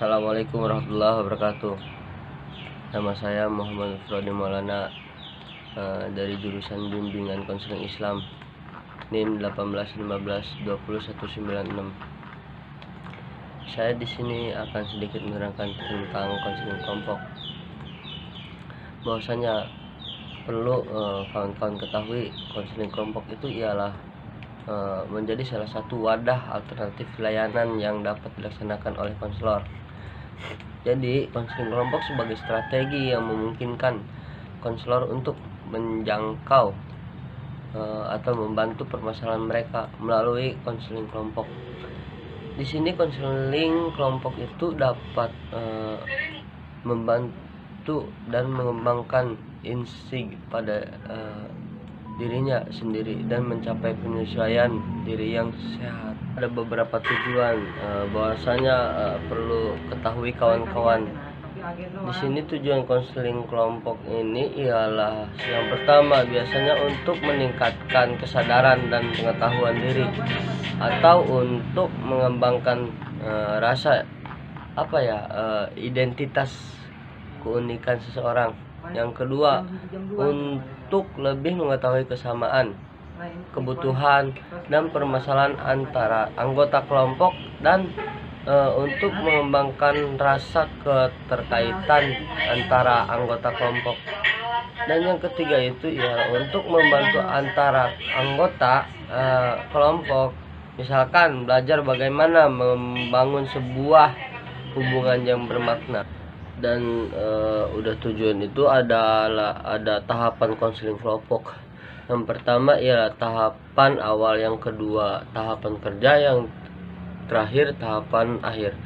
Assalamualaikum warahmatullahi wabarakatuh. Nama saya Muhammad Frodi Maulana, dari jurusan Bimbingan Konseling Islam, NIM 1815209196. Saya di sini akan sedikit menerangkan tentang konseling kelompok. Bahwasanya perlu kawan-kawan ketahui, konseling kelompok itu ialah menjadi salah satu wadah alternatif layanan yang dapat dilaksanakan oleh konselor. Jadi konseling kelompok sebagai strategi yang memungkinkan konselor untuk menjangkau atau membantu permasalahan mereka melalui konseling kelompok. Di sini konseling kelompok itu dapat membantu dan mengembangkan insting pada dirinya sendiri dan mencapai penyesuaian diri yang sehat. Ada beberapa tujuan, bahwasanya perlu ketahui kawan-kawan. Di sini tujuan konseling kelompok ini ialah yang pertama biasanya untuk meningkatkan kesadaran dan pengetahuan diri atau untuk mengembangkan rasa identitas keunikan seseorang. Yang kedua, untuk lebih mengetahui kesamaan, kebutuhan dan permasalahan antara anggota kelompok dan untuk mengembangkan rasa keterkaitan antara anggota kelompok. Dan yang ketiga itu ya untuk membantu antara anggota kelompok, misalkan belajar bagaimana membangun sebuah hubungan yang bermakna. Dan udah tujuan itu ada tahapan konseling kelompok. Yang pertama ialah tahapan awal, yang kedua tahapan kerja, yang terakhir tahapan akhir.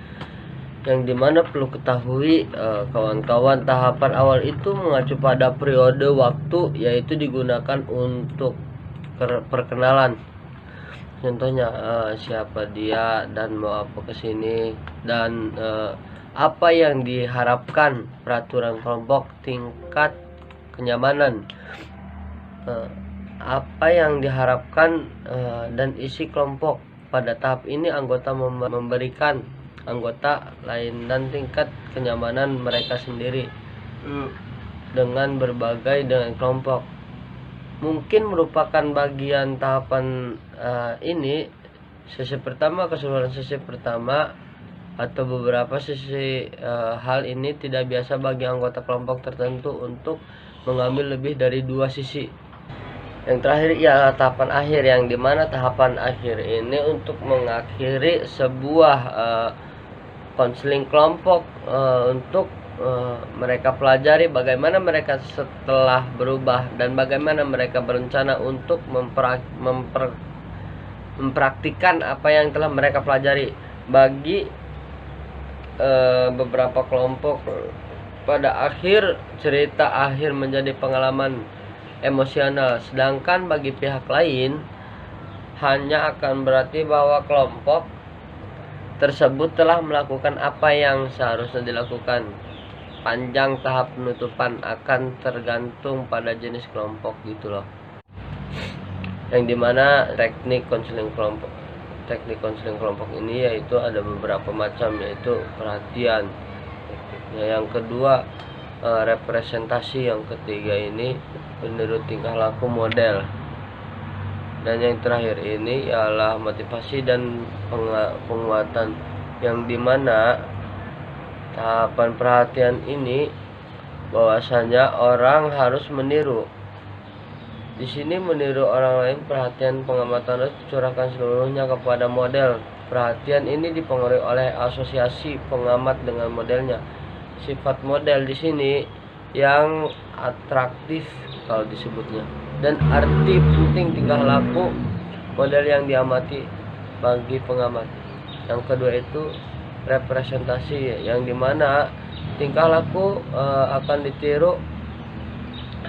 Yang dimana perlu ketahui kawan-kawan, tahapan awal itu mengacu pada periode waktu, yaitu digunakan untuk perkenalan. Contohnya siapa dia dan mau apa kesini, dan apa yang diharapkan peraturan kelompok, tingkat kenyamanan, apa yang diharapkan dan isi kelompok. Pada tahap ini anggota memberikan anggota lain dan tingkat kenyamanan mereka sendiri dengan dengan kelompok. Mungkin merupakan bagian tahapan ini sesi pertama, keseluruhan sesi pertama atau beberapa sisi. Hal ini tidak biasa bagi anggota kelompok tertentu untuk mengambil lebih dari 2 sisi. Yang terakhir ialah tahapan akhir, yang dimana tahapan akhir ini untuk mengakhiri sebuah konseling kelompok, untuk mereka pelajari bagaimana mereka setelah berubah dan bagaimana mereka berencana untuk mempraktikkan apa yang telah mereka pelajari. Bagi beberapa kelompok, pada akhir cerita akhir menjadi pengalaman emosional, sedangkan bagi pihak lain hanya akan berarti bahwa kelompok tersebut telah melakukan apa yang seharusnya dilakukan. Panjang tahap penutupan akan tergantung pada jenis kelompok gitu loh. Yang dimana teknik konseling kelompok ini yaitu ada beberapa macam, yaitu perhatian, yang kedua representasi, yang ketiga ini meniru tingkah laku model, dan yang terakhir ini ialah motivasi dan penguatan, yang dimana tahapan perhatian ini bahwasanya orang harus meniru. Di sini meniru orang lain, perhatian pengamatan harus dicurahkan seluruhnya kepada model. Perhatian ini dipengaruhi oleh asosiasi pengamat dengan modelnya. Sifat model di sini yang atraktif kalau disebutnya, dan arti penting tingkah laku model yang diamati bagi pengamat. Yang kedua itu representasi, yang dimana tingkah laku akan ditiru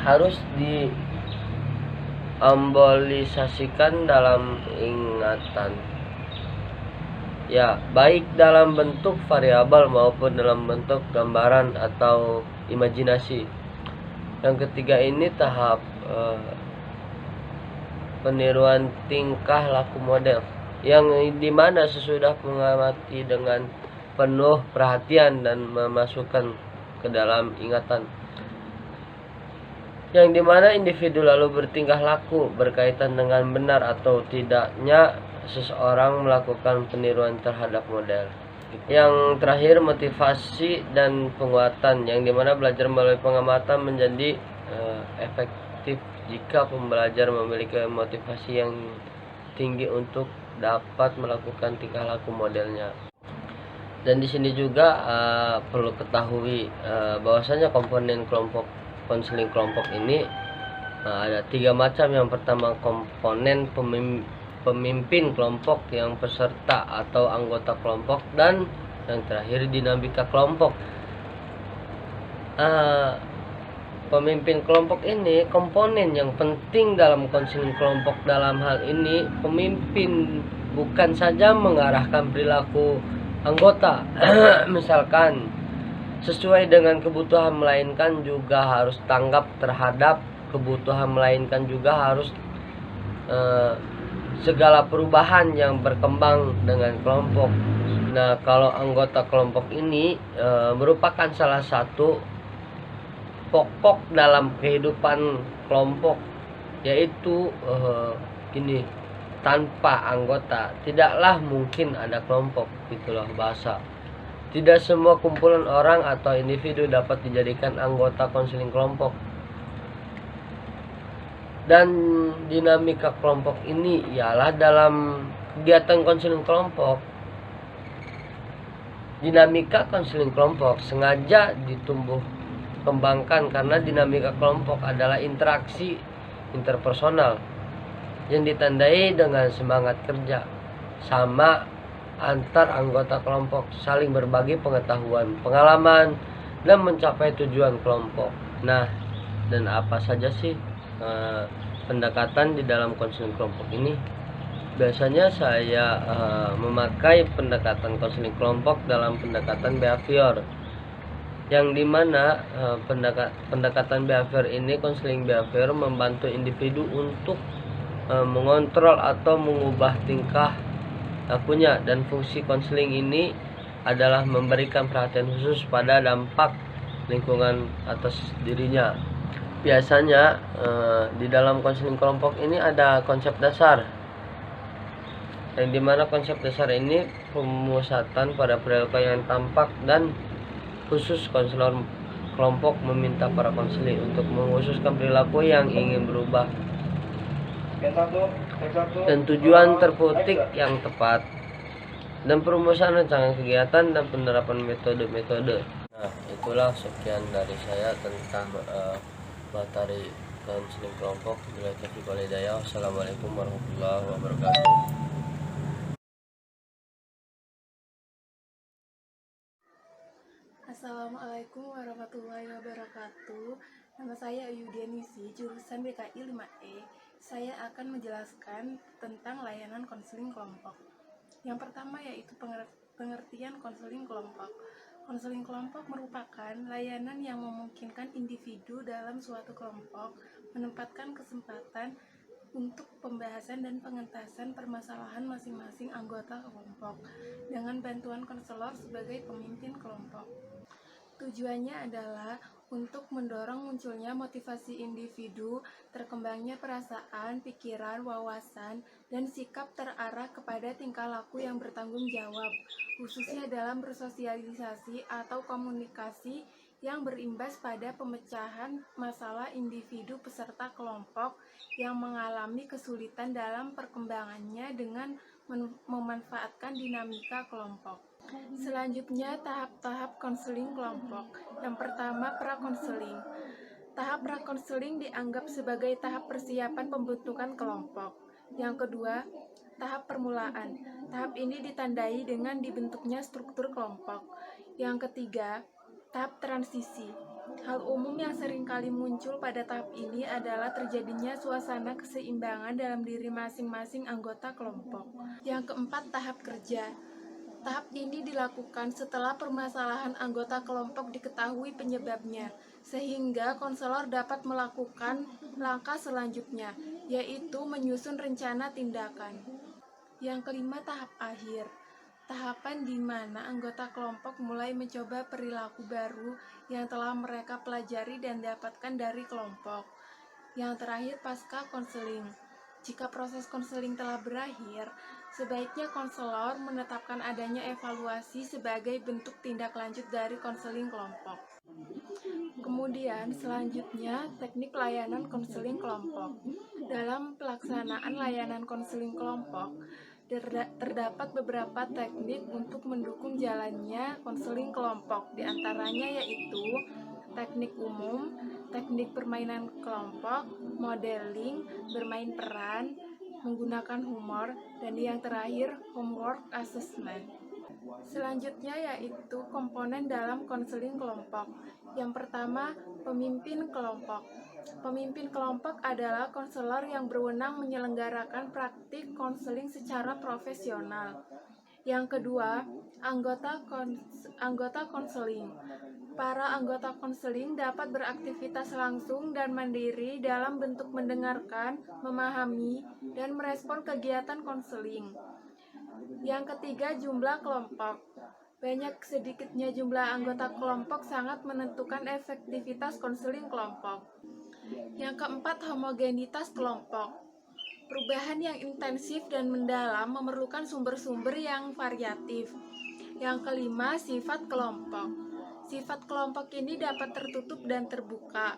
harus diambolisasikan dalam ingatan, ya baik dalam bentuk variabel maupun dalam bentuk gambaran atau imajinasi. Yang ketiga ini tahap peniruan tingkah laku model, yang dimana sesudah mengamati dengan penuh perhatian dan memasukkan ke dalam ingatan, yang dimana individu lalu bertingkah laku berkaitan dengan benar atau tidaknya seseorang melakukan peniruan terhadap model. Yang terakhir, motivasi dan penguatan, yang dimana belajar melalui pengamatan menjadi efektif jika pembelajar memiliki motivasi yang tinggi untuk dapat melakukan tingkah laku modelnya. Dan di sini juga perlu ketahui bahwasanya komponen kelompok konseling kelompok ini ada 3 macam. Yang pertama, komponen pemimpin kelompok, yang peserta atau anggota kelompok, dan yang terakhir dinamika kelompok. Pemimpin kelompok ini komponen yang penting dalam konseling kelompok. Dalam hal ini pemimpin bukan saja mengarahkan perilaku anggota misalkan sesuai dengan kebutuhan, melainkan juga harus tanggap terhadap kebutuhan, melainkan juga harus segala perubahan yang berkembang dengan kelompok. Nah, kalau anggota kelompok ini merupakan salah satu pokok dalam kehidupan kelompok, yaitu ini, tanpa anggota tidaklah mungkin ada kelompok, itulah bahasa. Tidak semua kumpulan orang atau individu dapat dijadikan anggota konseling kelompok. Dan dinamika kelompok ini ialah dalam kegiatan konseling kelompok. Dinamika konseling kelompok sengaja ditumbuh kembangkan karena dinamika kelompok adalah interaksi interpersonal yang ditandai dengan semangat kerja sama antar anggota kelompok, saling berbagi pengetahuan, pengalaman, dan mencapai tujuan kelompok. Nah, dan apa saja sih pendekatan di dalam konseling kelompok ini? Biasanya saya memakai pendekatan konseling kelompok dalam pendekatan behavior, yang dimana pendekatan behavior ini, konseling behavior, membantu individu untuk mengontrol atau mengubah tingkah lakunya. Dan fungsi konseling ini adalah memberikan perhatian khusus pada dampak lingkungan atas dirinya. Biasanya di dalam konseling kelompok ini ada konsep dasar, yang dimana konsep dasar ini pemusatan pada perilaku yang tampak, dan khusus konselor kelompok meminta para konseling untuk mengkhususkan perilaku yang ingin berubah dan tujuan terputik yang tepat, dan perumusan rancangan kegiatan dan penerapan metode-metode. Nah, itulah sekian dari saya tentang materi konseling kelompok. Bila taufiq wal hidayah. Wassalamualaikum warahmatullahi wabarakatuh. Assalamualaikum warahmatullahi wabarakatuh. Nama saya Ayudianisi, jurusan BKI 5E. Saya akan menjelaskan tentang layanan konseling kelompok. Yang pertama yaitu pengertian konseling kelompok. Konseling kelompok merupakan layanan yang memungkinkan individu dalam suatu kelompok menempatkan kesempatan untuk pembahasan dan pengentasan permasalahan masing-masing anggota kelompok dengan bantuan konselor sebagai pemimpin kelompok. Tujuannya adalah untuk mendorong munculnya motivasi individu, terkembangnya perasaan, pikiran, wawasan, dan sikap terarah kepada tingkah laku yang bertanggung jawab, khususnya dalam bersosialisasi atau komunikasi yang berimbas pada pemecahan masalah individu peserta kelompok yang mengalami kesulitan dalam perkembangannya dengan memanfaatkan dinamika kelompok. Selanjutnya, tahap-tahap konseling kelompok. Yang pertama, prakonseling. Tahap prakonseling dianggap sebagai tahap persiapan pembentukan kelompok. Yang kedua, tahap permulaan. Tahap ini ditandai dengan dibentuknya struktur kelompok. Yang ketiga, tahap transisi. Hal umum yang seringkali muncul pada tahap ini adalah terjadinya suasana keseimbangan dalam diri masing-masing anggota kelompok. Yang keempat, tahap kerja. Tahap ini dilakukan setelah permasalahan anggota kelompok diketahui penyebabnya, sehingga konselor dapat melakukan langkah selanjutnya, yaitu menyusun rencana tindakan. Yang kelima, tahap akhir. tahapan di mana anggota kelompok mulai mencoba perilaku baru yang telah mereka pelajari dan dapatkan dari kelompok. Yang terakhir, pasca konseling. Jika proses konseling telah berakhir, sebaiknya konselor menetapkan adanya evaluasi sebagai bentuk tindak lanjut dari konseling kelompok. Kemudian selanjutnya teknik layanan konseling kelompok. Dalam pelaksanaan layanan konseling kelompok, terdapat beberapa teknik untuk mendukung jalannya konseling kelompok. Di antaranya yaitu teknik umum, teknik permainan kelompok, modeling, bermain peran, menggunakan humor, dan yang terakhir homework assessment. Selanjutnya yaitu komponen dalam konseling kelompok. Yang pertama, pemimpin kelompok. Pemimpin kelompok adalah konselor yang berwenang menyelenggarakan praktik konseling secara profesional. Yang kedua, anggota konseling. Para anggota konseling dapat beraktivitas langsung dan mandiri dalam bentuk mendengarkan, memahami, dan merespon kegiatan konseling. Yang ketiga, jumlah kelompok. Banyak sedikitnya jumlah anggota kelompok sangat menentukan efektivitas konseling kelompok. Yang keempat, homogenitas kelompok. Perubahan yang intensif dan mendalam memerlukan sumber-sumber yang variatif. Yang kelima, sifat kelompok. Sifat kelompok ini dapat tertutup dan terbuka.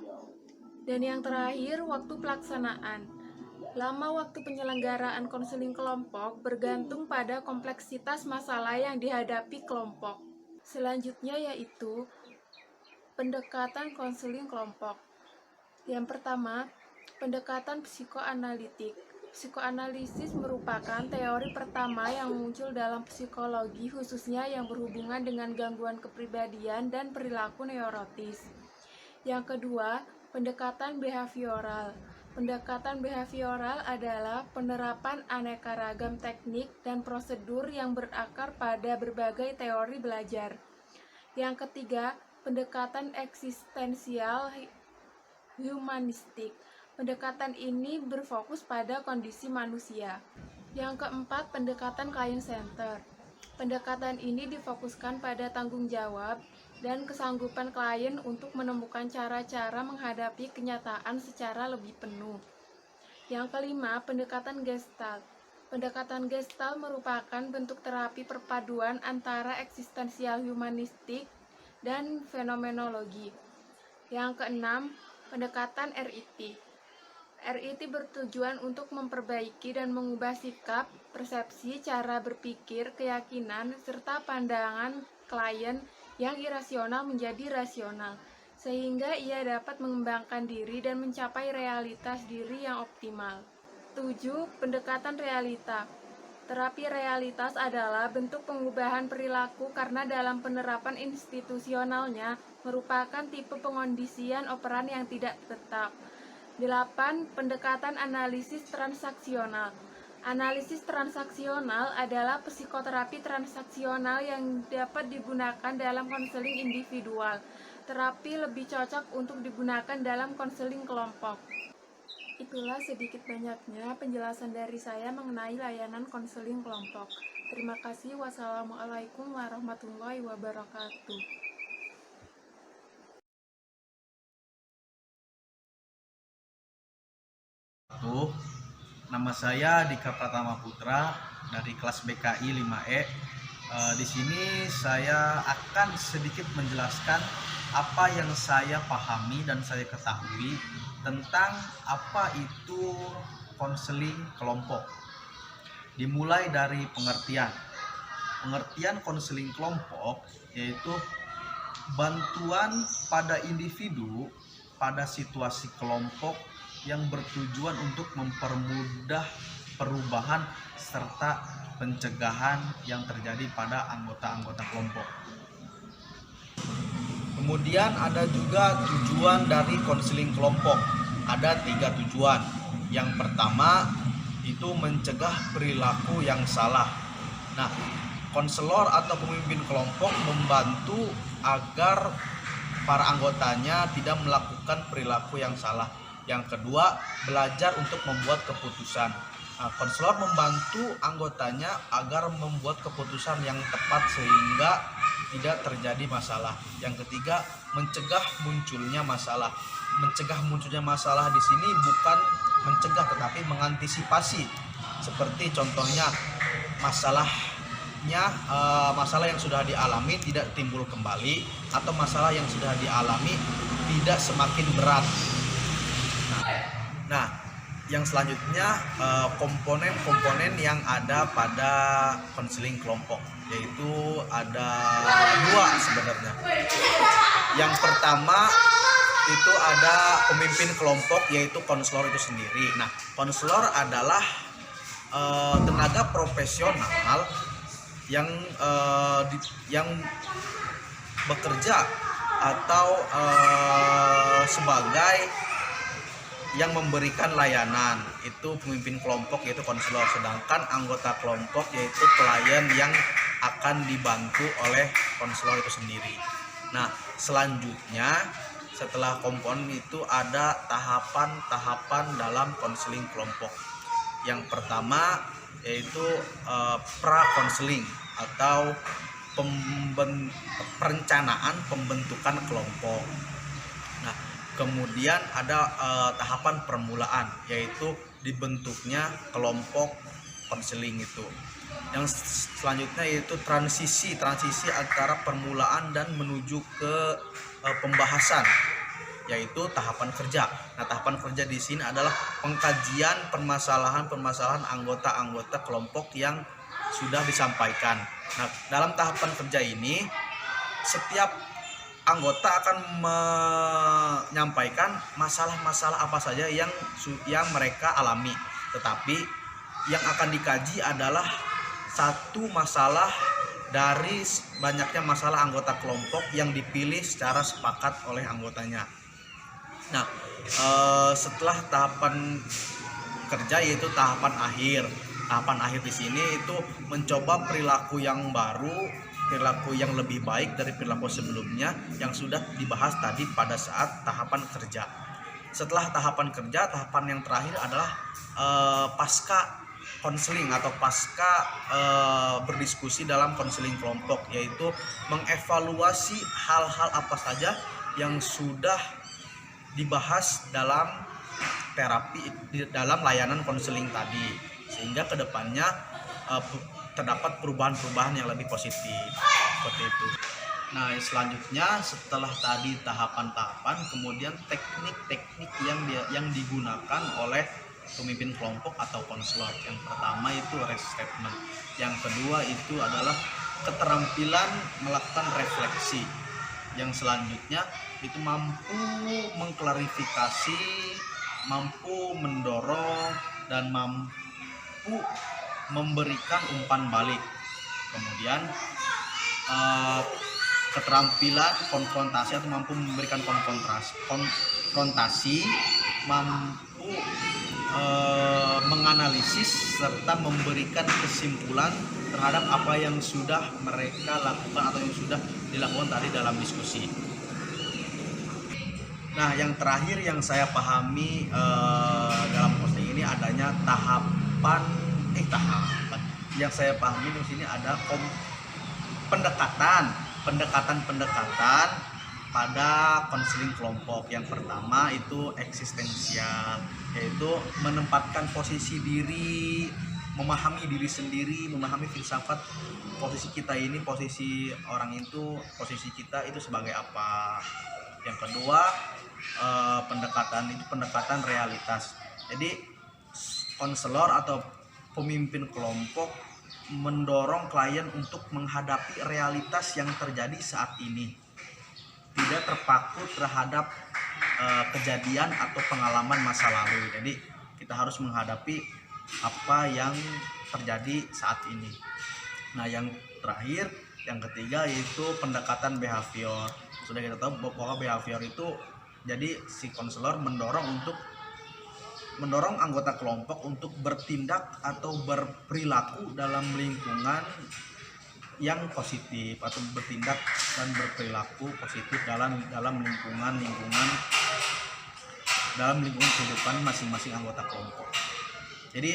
Dan yang terakhir, waktu pelaksanaan. Lama waktu penyelenggaraan konseling kelompok bergantung pada kompleksitas masalah yang dihadapi kelompok. Selanjutnya yaitu pendekatan konseling kelompok. Yang pertama, pendekatan psikoanalitik. Psikoanalisis merupakan teori pertama yang muncul dalam psikologi, khususnya yang berhubungan dengan gangguan kepribadian dan perilaku neurotis. Yang kedua, pendekatan behavioral. Pendekatan behavioral adalah penerapan aneka ragam teknik dan prosedur yang berakar pada berbagai teori belajar. Yang ketiga, pendekatan eksistensial humanistik. Pendekatan ini berfokus pada kondisi manusia. Yang keempat, pendekatan client center. Pendekatan ini difokuskan pada tanggung jawab dan kesanggupan klien untuk menemukan cara-cara menghadapi kenyataan secara lebih penuh. Yang kelima, pendekatan Gestalt. Pendekatan Gestalt merupakan bentuk terapi perpaduan antara eksistensial humanistik dan fenomenologi. Yang keenam, pendekatan RIT. RIT bertujuan untuk memperbaiki dan mengubah sikap, persepsi, cara berpikir, keyakinan, serta pandangan klien yang irasional menjadi rasional, sehingga ia dapat mengembangkan diri dan mencapai realitas diri yang optimal. 7. Pendekatan realita. Terapi realitas adalah bentuk pengubahan perilaku karena dalam penerapan institusionalnya merupakan tipe pengondisian operan yang tidak tetap. 8. Pendekatan analisis transaksional. Analisis transaksional adalah psikoterapi transaksional yang dapat digunakan dalam konseling individual. Terapi lebih cocok untuk digunakan dalam konseling kelompok. Itulah sedikit banyaknya penjelasan dari saya mengenai layanan konseling kelompok. Terima kasih. Wassalamualaikum warahmatullahi wabarakatuh. Nama saya Dika Pratama Putra dari kelas BKI 5E. Di sini saya akan sedikit menjelaskan apa yang saya pahami dan saya ketahui tentang apa itu konseling kelompok. Dimulai dari pengertian. Pengertian konseling kelompok yaitu bantuan pada individu pada situasi kelompok yang bertujuan untuk mempermudah perubahan serta pencegahan yang terjadi pada anggota-anggota kelompok. Kemudian ada juga tujuan dari konseling kelompok. Ada 3 tujuan. Yang pertama itu mencegah perilaku yang salah. Nah, konselor atau pemimpin kelompok membantu agar para anggotanya tidak melakukan perilaku yang salah. Yang kedua, belajar untuk membuat keputusan. Nah, konselor membantu anggotanya agar membuat keputusan yang tepat sehingga tidak terjadi masalah. Yang ketiga, mencegah munculnya masalah. Mencegah munculnya masalah di sini bukan mencegah tetapi mengantisipasi. Seperti contohnya masalah yang sudah dialami tidak timbul kembali, atau masalah yang sudah dialami tidak semakin berat. Nah, yang selanjutnya komponen-komponen yang ada pada konseling kelompok, yaitu ada 2 sebenarnya. Yang pertama itu ada pemimpin kelompok, yaitu konselor itu sendiri. Nah, konselor adalah tenaga profesional yang bekerja atau sebagai yang memberikan layanan. Itu pemimpin kelompok, yaitu konselor. Sedangkan anggota kelompok yaitu klien yang akan dibantu oleh konselor itu sendiri. Nah, selanjutnya setelah komponen itu ada tahapan-tahapan dalam konseling kelompok. Yang pertama yaitu pra-konseling atau perencanaan pembentukan kelompok. Nah, kemudian ada tahapan permulaan, yaitu dibentuknya kelompok konseling itu. Yang selanjutnya yaitu transisi antara permulaan dan menuju ke pembahasan, yaitu tahapan kerja. Nah, tahapan kerja di sini adalah pengkajian permasalahan anggota-anggota kelompok yang sudah disampaikan. Nah, dalam tahapan kerja ini setiap anggota akan menyampaikan masalah-masalah apa saja yang mereka alami. Tetapi yang akan dikaji adalah satu masalah dari banyaknya masalah anggota kelompok yang dipilih secara sepakat oleh anggotanya. Nah, setelah tahapan kerja yaitu tahapan akhir. Tahapan akhir di sini itu mencoba perilaku yang baru, perilaku yang lebih baik dari perilaku sebelumnya yang sudah dibahas tadi pada saat tahapan kerja. Setelah tahapan kerja, tahapan yang terakhir adalah pasca konseling atau pasca berdiskusi dalam konseling kelompok, yaitu mengevaluasi hal-hal apa saja yang sudah dibahas dalam terapi, dalam layanan konseling tadi, sehingga kedepannya terdapat perubahan-perubahan yang lebih positif seperti itu. Nah, selanjutnya setelah tadi tahapan-tahapan, kemudian teknik-teknik yang digunakan oleh pemimpin kelompok atau konselor. Yang pertama itu restatement. Yang kedua itu adalah keterampilan melakukan refleksi. Yang selanjutnya itu mampu mengklarifikasi, mampu mendorong, dan mampu memberikan umpan balik. Kemudian keterampilan konfrontasi atau mampu memberikan konfrontasi, mampu menganalisis serta memberikan kesimpulan terhadap apa yang sudah mereka lakukan atau yang sudah dilakukan tadi dalam diskusi. Nah, yang terakhir yang saya pahami dalam posting ini adanya tahapan yang saya pahami di sini ada pendekatan pada konseling kelompok. Yang pertama itu eksistensial, yaitu menempatkan posisi diri, memahami diri sendiri, memahami filsafat posisi kita ini, posisi orang itu, posisi kita itu sebagai apa. Yang kedua pendekatan realitas. Jadi konselor atau pemimpin kelompok mendorong klien untuk menghadapi realitas yang terjadi saat ini, tidak terpaku terhadap kejadian atau pengalaman masa lalu. Jadi kita harus menghadapi apa yang terjadi saat ini. Nah, yang terakhir, yang ketiga yaitu pendekatan behavior. Sudah kita tahu bahwa behavior itu jadi si konselor mendorong anggota kelompok untuk bertindak atau berperilaku dalam lingkungan yang positif, atau bertindak dan berperilaku positif dalam lingkungan kehidupan masing-masing anggota kelompok. Jadi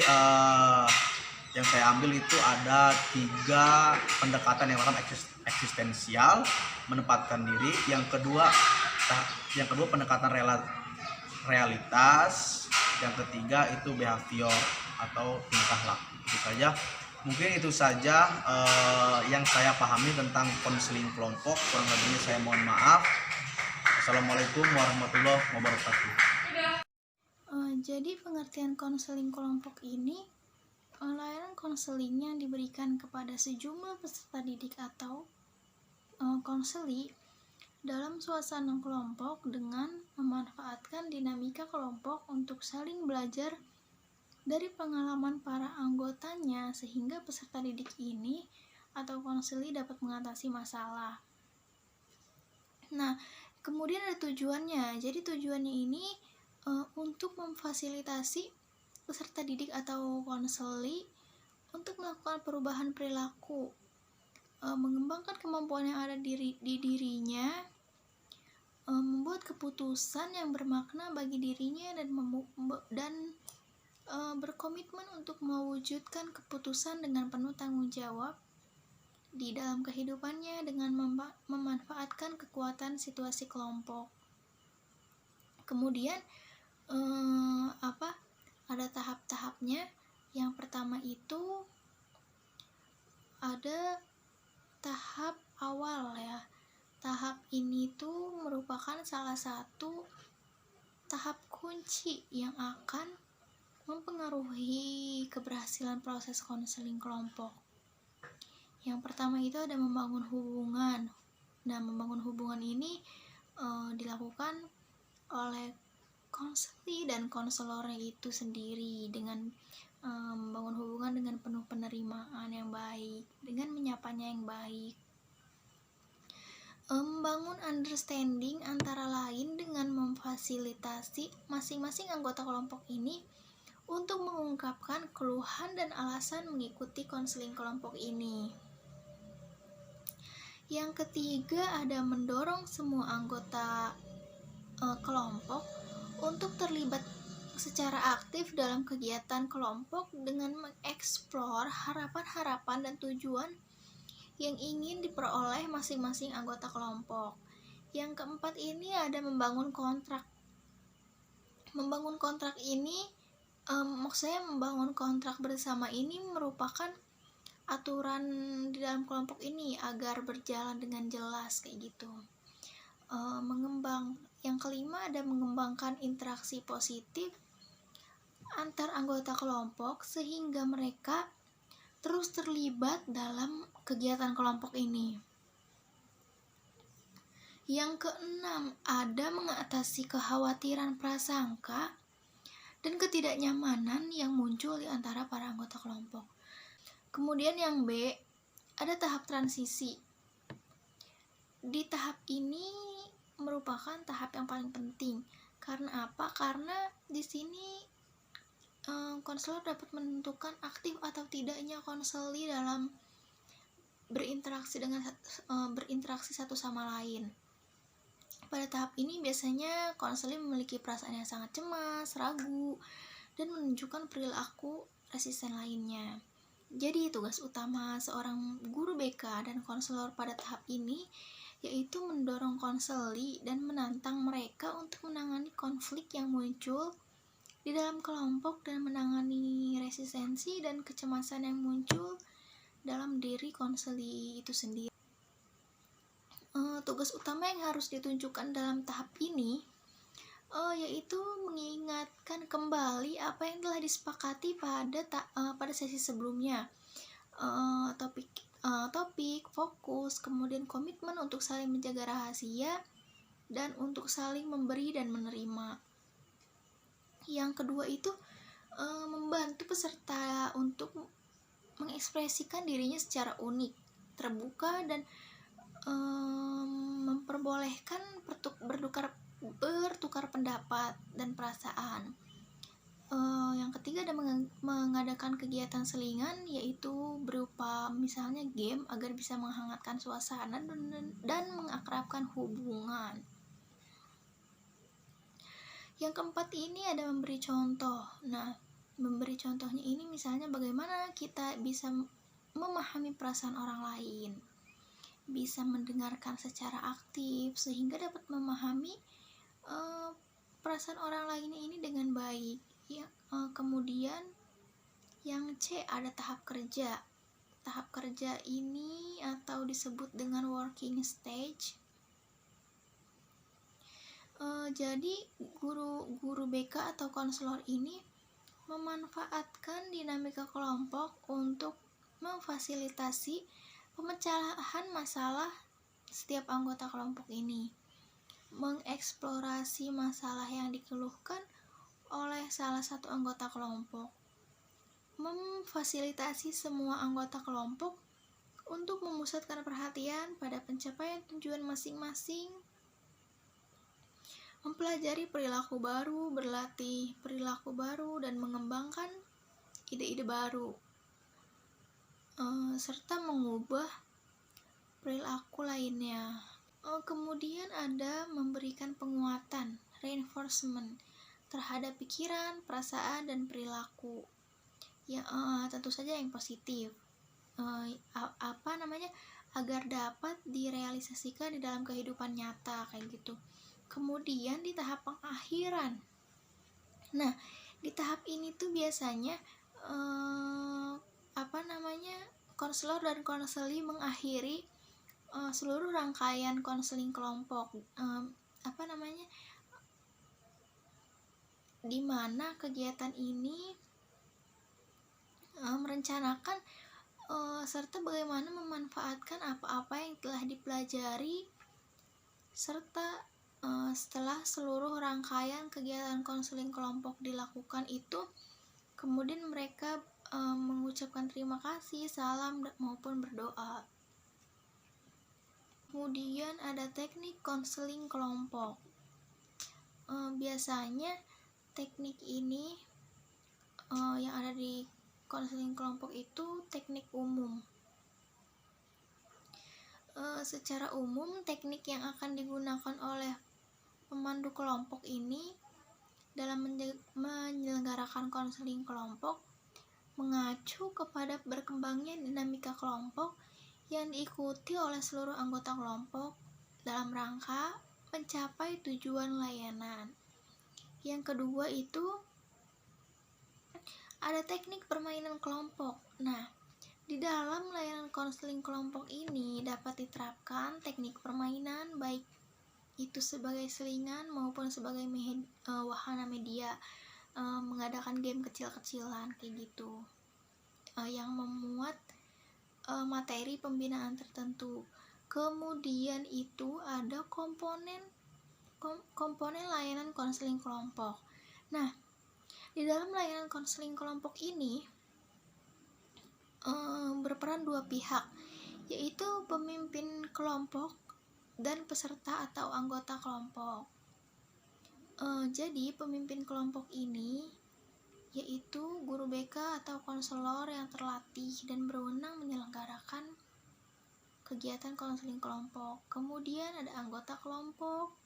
yang saya ambil itu ada 3 pendekatan. Yang pertama eksistensial, menempatkan diri. Yang kedua pendekatan realitas. Yang ketiga itu behavior atau tingkah laku. Itu saja yang saya pahami tentang konseling kelompok. Kurang lebihnya saya mohon maaf. Assalamualaikum warahmatullahi wabarakatuh. Jadi pengertian konseling kelompok ini, layanan konseling yang diberikan kepada sejumlah peserta didik atau konseli dalam suasana kelompok dengan memanfaatkan dinamika kelompok untuk saling belajar dari pengalaman para anggotanya sehingga peserta didik ini atau konseli dapat mengatasi masalah. Nah, kemudian ada tujuannya. Jadi tujuannya ini untuk memfasilitasi peserta didik atau konseli untuk melakukan perubahan perilaku, mengembangkan kemampuan yang ada di dirinya, membuat keputusan yang bermakna bagi dirinya dan berkomitmen untuk mewujudkan keputusan dengan penuh tanggung jawab di dalam kehidupannya dengan memanfaatkan kekuatan situasi kelompok. Kemudian ada tahap-tahapnya. Yang pertama itu ada tahap awal ya. Tahap ini tuh merupakan salah satu tahap kunci yang akan mempengaruhi keberhasilan proses konseling kelompok. Yang pertama itu ada membangun hubungan. Nah, membangun hubungan ini dilakukan oleh konseli dan konselornya itu sendiri dengan membangun hubungan dengan penuh penerimaan yang baik, dengan menyapanya yang baik. Membangun understanding antara lain dengan memfasilitasi masing-masing anggota kelompok ini untuk mengungkapkan keluhan dan alasan mengikuti konseling kelompok ini. Yang ketiga ada mendorong semua anggota kelompok untuk terlibat secara aktif dalam kegiatan kelompok dengan mengeksplor harapan-harapan dan tujuan yang ingin diperoleh masing-masing anggota kelompok. Yang keempat ini ada membangun kontrak. Membangun kontrak ini, maksudnya membangun kontrak bersama ini merupakan aturan di dalam kelompok ini agar berjalan dengan jelas kayak gitu. Yang kelima ada mengembangkan interaksi positif antar anggota kelompok sehingga mereka terus terlibat dalam kegiatan kelompok ini. Yang keenam ada mengatasi kekhawatiran prasangka dan ketidaknyamanan yang muncul di antara para anggota kelompok. Kemudian yang B ada tahap transisi. Di tahap ini merupakan tahap yang paling penting. Karena apa? Karena di sini konselor dapat menentukan aktif atau tidaknya konseli dalam berinteraksi satu sama lain. Pada tahap ini biasanya konseli memiliki perasaan yang sangat cemas, ragu, dan menunjukkan perilaku resisten lainnya. Jadi tugas utama seorang guru BK dan konselor pada tahap ini yaitu mendorong konseli dan menantang mereka untuk menangani konflik yang muncul di dalam kelompok dan menangani resistensi dan kecemasan yang muncul dalam diri konseli itu sendiri. Tugas utama yang harus ditunjukkan dalam tahap ini yaitu mengingatkan kembali apa yang telah disepakati pada sesi sebelumnya. Topik, fokus, kemudian komitmen untuk saling menjaga rahasia dan untuk saling memberi dan menerima. Yang kedua itu membantu peserta untuk mengekspresikan dirinya secara unik, terbuka, dan memperbolehkan bertukar pendapat dan perasaan. Yang ketiga ada mengadakan kegiatan selingan, yaitu berupa misalnya game agar bisa menghangatkan suasana dan mengakrabkan hubungan. Yang keempat ini ada memberi contoh. Nah, Memberi contohnya ini misalnya bagaimana kita bisa memahami perasaan orang lain, bisa mendengarkan secara aktif sehingga dapat memahami perasaan orang lain ini dengan baik. Ya, kemudian yang C ada tahap kerja. Tahap kerja ini atau disebut dengan working stage. Jadi guru BK atau konselor ini memanfaatkan dinamika kelompok untuk memfasilitasi pemecahan masalah setiap anggota kelompok ini, mengeksplorasi masalah yang dikeluhkan oleh salah satu anggota kelompok, memfasilitasi semua anggota kelompok untuk memusatkan perhatian pada pencapaian tujuan masing-masing, mempelajari perilaku baru, berlatih perilaku baru, dan mengembangkan ide-ide baru, serta mengubah perilaku lainnya. Kemudian ada memberikan penguatan, reinforcement, terhadap pikiran, perasaan, dan perilaku. Ya, tentu saja yang positif. Agar dapat direalisasikan di dalam kehidupan nyata kayak gitu. Kemudian di tahap pengakhiran. Nah, di tahap ini tuh biasanya konselor dan konseli mengakhiri seluruh rangkaian konseling kelompok. Di mana kegiatan ini merencanakan serta bagaimana memanfaatkan apa-apa yang telah dipelajari, serta setelah seluruh rangkaian kegiatan konseling kelompok dilakukan itu, kemudian mereka mengucapkan terima kasih, salam, maupun berdoa. Kemudian ada teknik konseling kelompok. Biasanya teknik ini yang ada di konseling kelompok itu teknik umum. Secara umum, teknik yang akan digunakan oleh pemandu kelompok ini dalam menyelenggarakan konseling kelompok mengacu kepada berkembangnya dinamika kelompok yang diikuti oleh seluruh anggota kelompok dalam rangka mencapai tujuan layanan. Yang kedua itu ada teknik permainan kelompok. Nah, di dalam layanan konseling kelompok ini dapat diterapkan teknik permainan baik itu sebagai selingan maupun sebagai wahana media, mengadakan game kecil-kecilan kayak gitu, yang memuat materi pembinaan tertentu. Kemudian itu ada komponen layanan konseling kelompok. Nah, di dalam layanan konseling kelompok ini berperan dua pihak, yaitu pemimpin kelompok dan peserta atau anggota kelompok. Jadi pemimpin kelompok ini yaitu guru BK atau konselor yang terlatih dan berwenang menyelenggarakan kegiatan konseling kelompok. Kemudian ada anggota kelompok.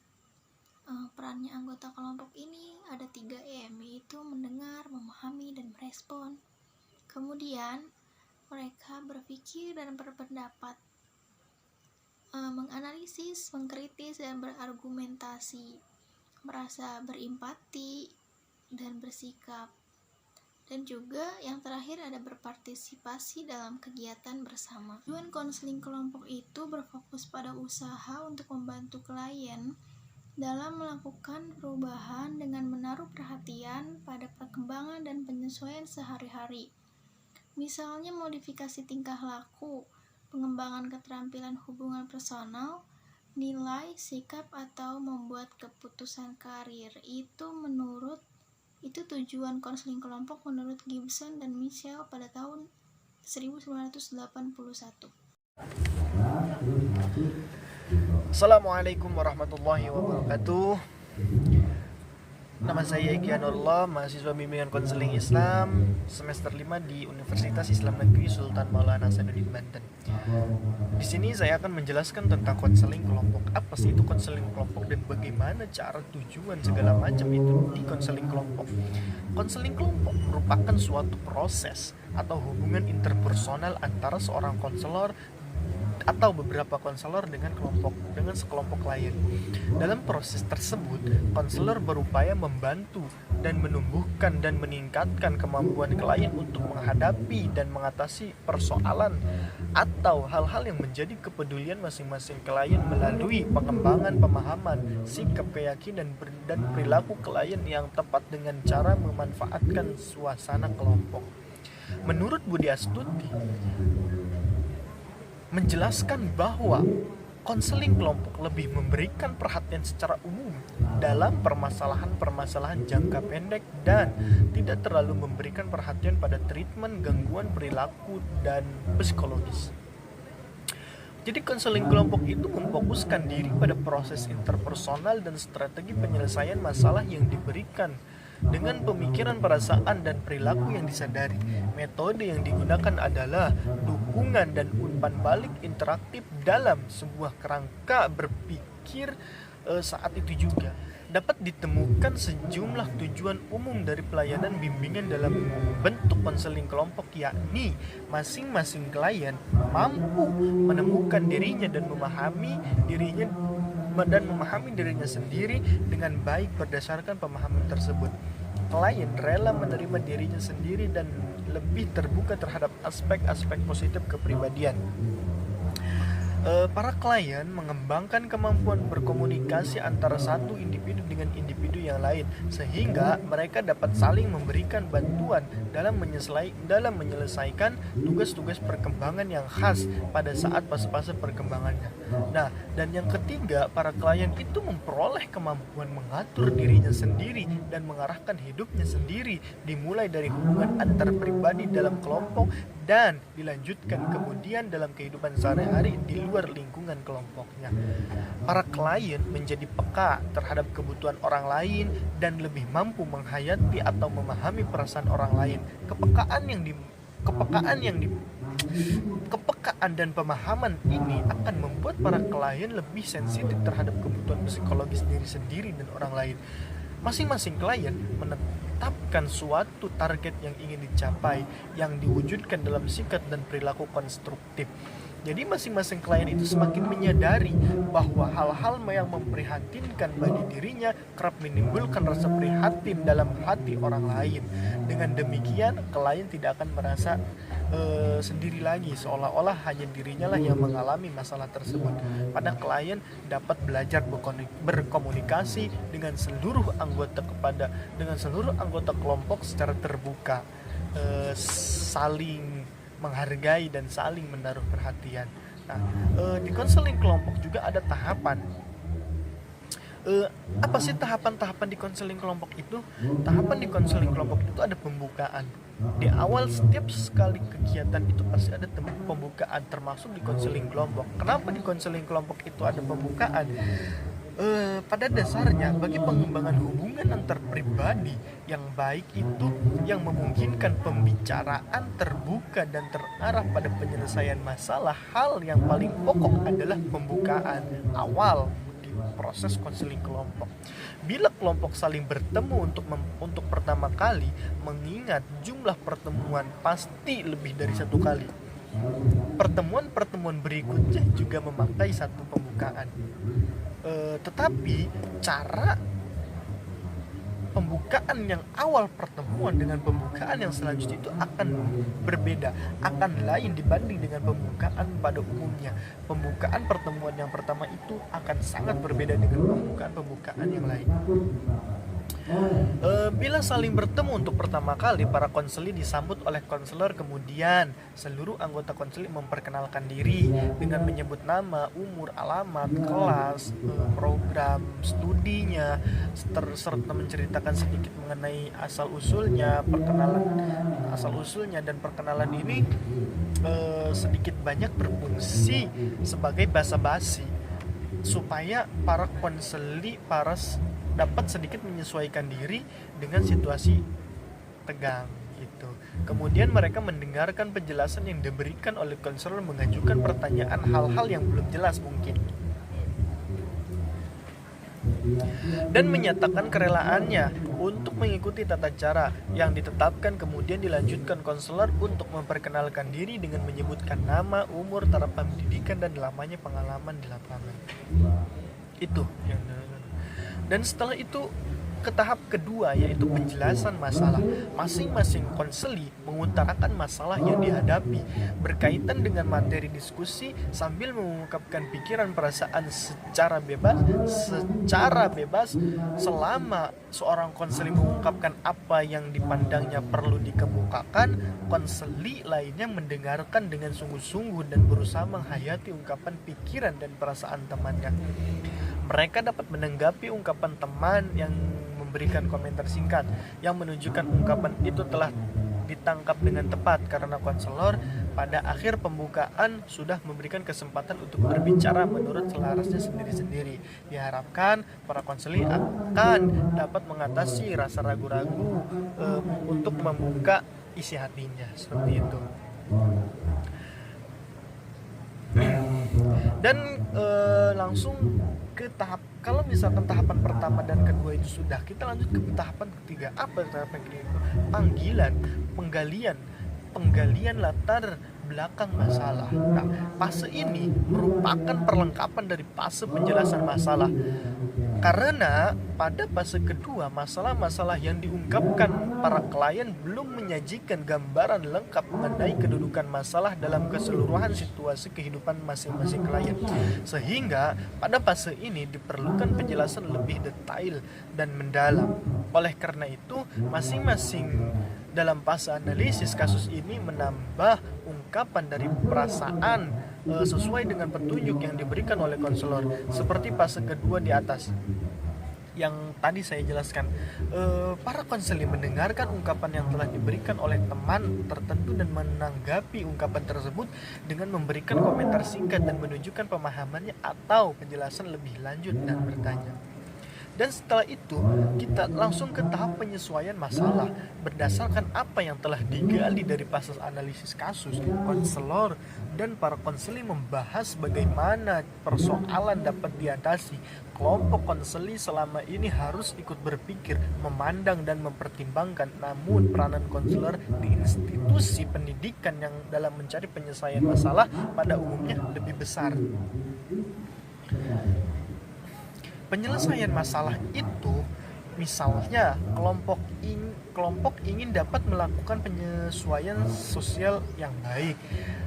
Perannya anggota kelompok ini ada 3M, yaitu mendengar, memahami, dan merespon. Kemudian mereka berpikir dan berpendapat, menganalisis, mengkritis, dan berargumentasi, merasa berempati dan bersikap. Dan juga yang terakhir ada berpartisipasi dalam kegiatan bersama. Tujuan konseling kelompok itu berfokus pada usaha untuk membantu klien dalam melakukan perubahan dengan menaruh perhatian pada perkembangan dan penyesuaian sehari-hari. Misalnya modifikasi tingkah laku, pengembangan keterampilan hubungan personal, nilai, sikap, atau membuat keputusan karir. Itu tujuan konseling kelompok menurut Gibson dan Michel pada tahun 1981. Assalamualaikum warahmatullahi wabarakatuh. Nama saya Egy Anurullah, mahasiswa bimbingan konseling Islam semester 5 di Universitas Islam Negeri Sultan Maulana Hasanuddin Banten. Di sini saya akan menjelaskan tentang konseling kelompok. Apa sih itu konseling kelompok dan bagaimana cara, tujuan, segala macam itu di konseling kelompok. Konseling kelompok merupakan suatu proses atau hubungan interpersonal antara seorang konselor atau beberapa konselor dengan sekelompok klien. Dalam proses tersebut, konselor berupaya membantu dan menumbuhkan dan meningkatkan kemampuan klien untuk menghadapi dan mengatasi persoalan atau hal-hal yang menjadi kepedulian masing-masing klien melalui pengembangan pemahaman, sikap, keyakinan, dan perilaku klien yang tepat dengan cara memanfaatkan suasana kelompok. Menurut Budi Astuti, menjelaskan bahwa konseling kelompok lebih memberikan perhatian secara umum dalam permasalahan-permasalahan jangka pendek dan tidak terlalu memberikan perhatian pada treatment gangguan perilaku dan psikologis. Jadi konseling kelompok itu memfokuskan diri pada proses interpersonal dan strategi penyelesaian masalah yang diberikan dengan pemikiran, perasaan, dan perilaku yang disadari. Metode yang digunakan adalah dukungan dan umpan balik interaktif dalam sebuah kerangka berpikir. Saat itu juga dapat ditemukan sejumlah tujuan umum dari pelayanan bimbingan dalam bentuk konseling kelompok, yakni masing-masing klien mampu menemukan dirinya dan memahami dirinya sendiri dengan baik berdasarkan pemahaman tersebut. Klien rela menerima dirinya sendiri dan lebih terbuka terhadap aspek-aspek positif kepribadian. Para klien mengembangkan kemampuan berkomunikasi antara satu individu dengan individu yang lain, sehingga mereka dapat saling memberikan bantuan dalam menyelesaikan tugas-tugas perkembangan yang khas pada saat fase-fase perkembangannya. Nah, dan yang ketiga, para klien itu memperoleh kemampuan mengatur dirinya sendiri dan mengarahkan hidupnya sendiri, dimulai dari hubungan antar pribadi dalam kelompok dan dilanjutkan kemudian dalam kehidupan sehari-hari di luar lingkungan kelompoknya. Para klien menjadi peka terhadap kebutuhan orang lain dan lebih mampu menghayati atau memahami perasaan orang lain. Kepekaan dan pemahaman ini akan membuat para klien lebih sensitif terhadap kebutuhan psikologis diri sendiri dan orang lain. Masing-masing klien menetapkan suatu target yang ingin dicapai yang diwujudkan dalam sikap dan perilaku konstruktif. Jadi masing-masing klien itu semakin menyadari bahwa hal-hal yang memprihatinkan bagi dirinya kerap menimbulkan rasa prihatin dalam hati orang lain. Dengan demikian, klien tidak akan merasa sendiri lagi, seolah-olah hanya dirinya lah yang mengalami masalah tersebut. Pada klien dapat belajar berkomunikasi dengan seluruh anggota kelompok secara terbuka, saling menghargai dan saling menaruh perhatian. Nah, di konseling kelompok juga ada tahapan. Apa sih tahapan-tahapan di konseling kelompok itu? Tahapan di konseling kelompok itu ada pembukaan. Di awal setiap sekali kegiatan itu pasti ada pembukaan, termasuk di konseling kelompok. Kenapa di konseling kelompok itu ada pembukaan? Pada dasarnya, bagi pengembangan hubungan antar pribadi yang baik itu yang memungkinkan pembicaraan terbuka dan terarah pada penyelesaian masalah, hal yang paling pokok adalah pembukaan awal di proses konseling kelompok. Bila kelompok saling bertemu untuk pertama kali, mengingat jumlah pertemuan pasti lebih dari satu kali. Pertemuan-pertemuan berikutnya juga memakai satu pembukaan. Tetapi cara pembukaan yang awal pertemuan dengan pembukaan yang selanjutnya itu akan berbeda, akan lain dibanding dengan pembukaan pada umumnya. Pembukaan pertemuan yang pertama itu akan sangat berbeda dengan pembukaan yang lain. Bila saling bertemu untuk pertama kali, para konselor disambut oleh konselor, kemudian seluruh anggota konselor memperkenalkan diri dengan menyebut nama, umur, alamat, kelas, program studinya, serta menceritakan sedikit mengenai asal usulnya dan perkenalan ini sedikit banyak berfungsi sebagai basa-basi supaya para dapat sedikit menyesuaikan diri dengan situasi tegang gitu. Kemudian mereka mendengarkan penjelasan yang diberikan oleh konselor, mengajukan pertanyaan hal-hal yang belum jelas mungkin, dan menyatakan kerelaannya untuk mengikuti tata cara yang ditetapkan. Kemudian dilanjutkan konselor untuk memperkenalkan diri dengan menyebutkan nama, umur, taraf pendidikan, dan lamanya pengalaman di lapangan. Itu yang, dan setelah itu ke tahap kedua, yaitu penjelasan masalah. Masing-masing konseli mengutarakan masalah yang dihadapi berkaitan dengan materi diskusi sambil mengungkapkan pikiran perasaan secara bebas. Selama seorang konseli mengungkapkan apa yang dipandangnya perlu dikemukakan, konseli lainnya mendengarkan dengan sungguh-sungguh dan berusaha menghayati ungkapan pikiran dan perasaan temannya. Mereka dapat menanggapi ungkapan teman yang memberikan komentar singkat yang menunjukkan ungkapan itu telah ditangkap dengan tepat, karena konselor pada akhir pembukaan sudah memberikan kesempatan untuk berbicara menurut selarasnya sendiri-sendiri. Diharapkan para konseli akan dapat mengatasi rasa ragu-ragu untuk membuka isi hatinya, seperti itu. Dan langsung ke tahap, kalau misalkan tahapan pertama dan kedua itu sudah, kita lanjut ke tahapan ketiga. Apa tahapan ketiga itu? Penggalian latar belakang masalah. Nah, fase ini merupakan perlengkapan dari fase penjelasan masalah. Karena pada fase kedua, masalah-masalah yang diungkapkan para klien belum menyajikan gambaran lengkap mengenai kedudukan masalah dalam keseluruhan situasi kehidupan masing-masing klien. Sehingga pada fase ini diperlukan penjelasan lebih detail dan mendalam. Oleh karena itu, masing-masing dalam fase analisis kasus ini menambah ungkapan dari perasaan sesuai dengan petunjuk yang diberikan oleh konselor, seperti fase kedua di atas yang tadi saya jelaskan. Para konseli mendengarkan ungkapan yang telah diberikan oleh teman tertentu dan menanggapi ungkapan tersebut dengan memberikan komentar singkat dan menunjukkan pemahamannya atau penjelasan lebih lanjut dan bertanya. Dan setelah itu kita langsung ke tahap penyesuaian masalah berdasarkan apa yang telah digali dari proses analisis kasus. Konselor dan para konseli membahas bagaimana persoalan dapat diatasi. Kelompok konseli selama ini harus ikut berpikir, memandang dan mempertimbangkan. Namun peranan konselor di institusi pendidikan yang dalam mencari penyelesaian masalah pada umumnya lebih besar. Penyelesaian masalah itu, misalnya kelompok ingin dapat melakukan penyesuaian sosial yang baik.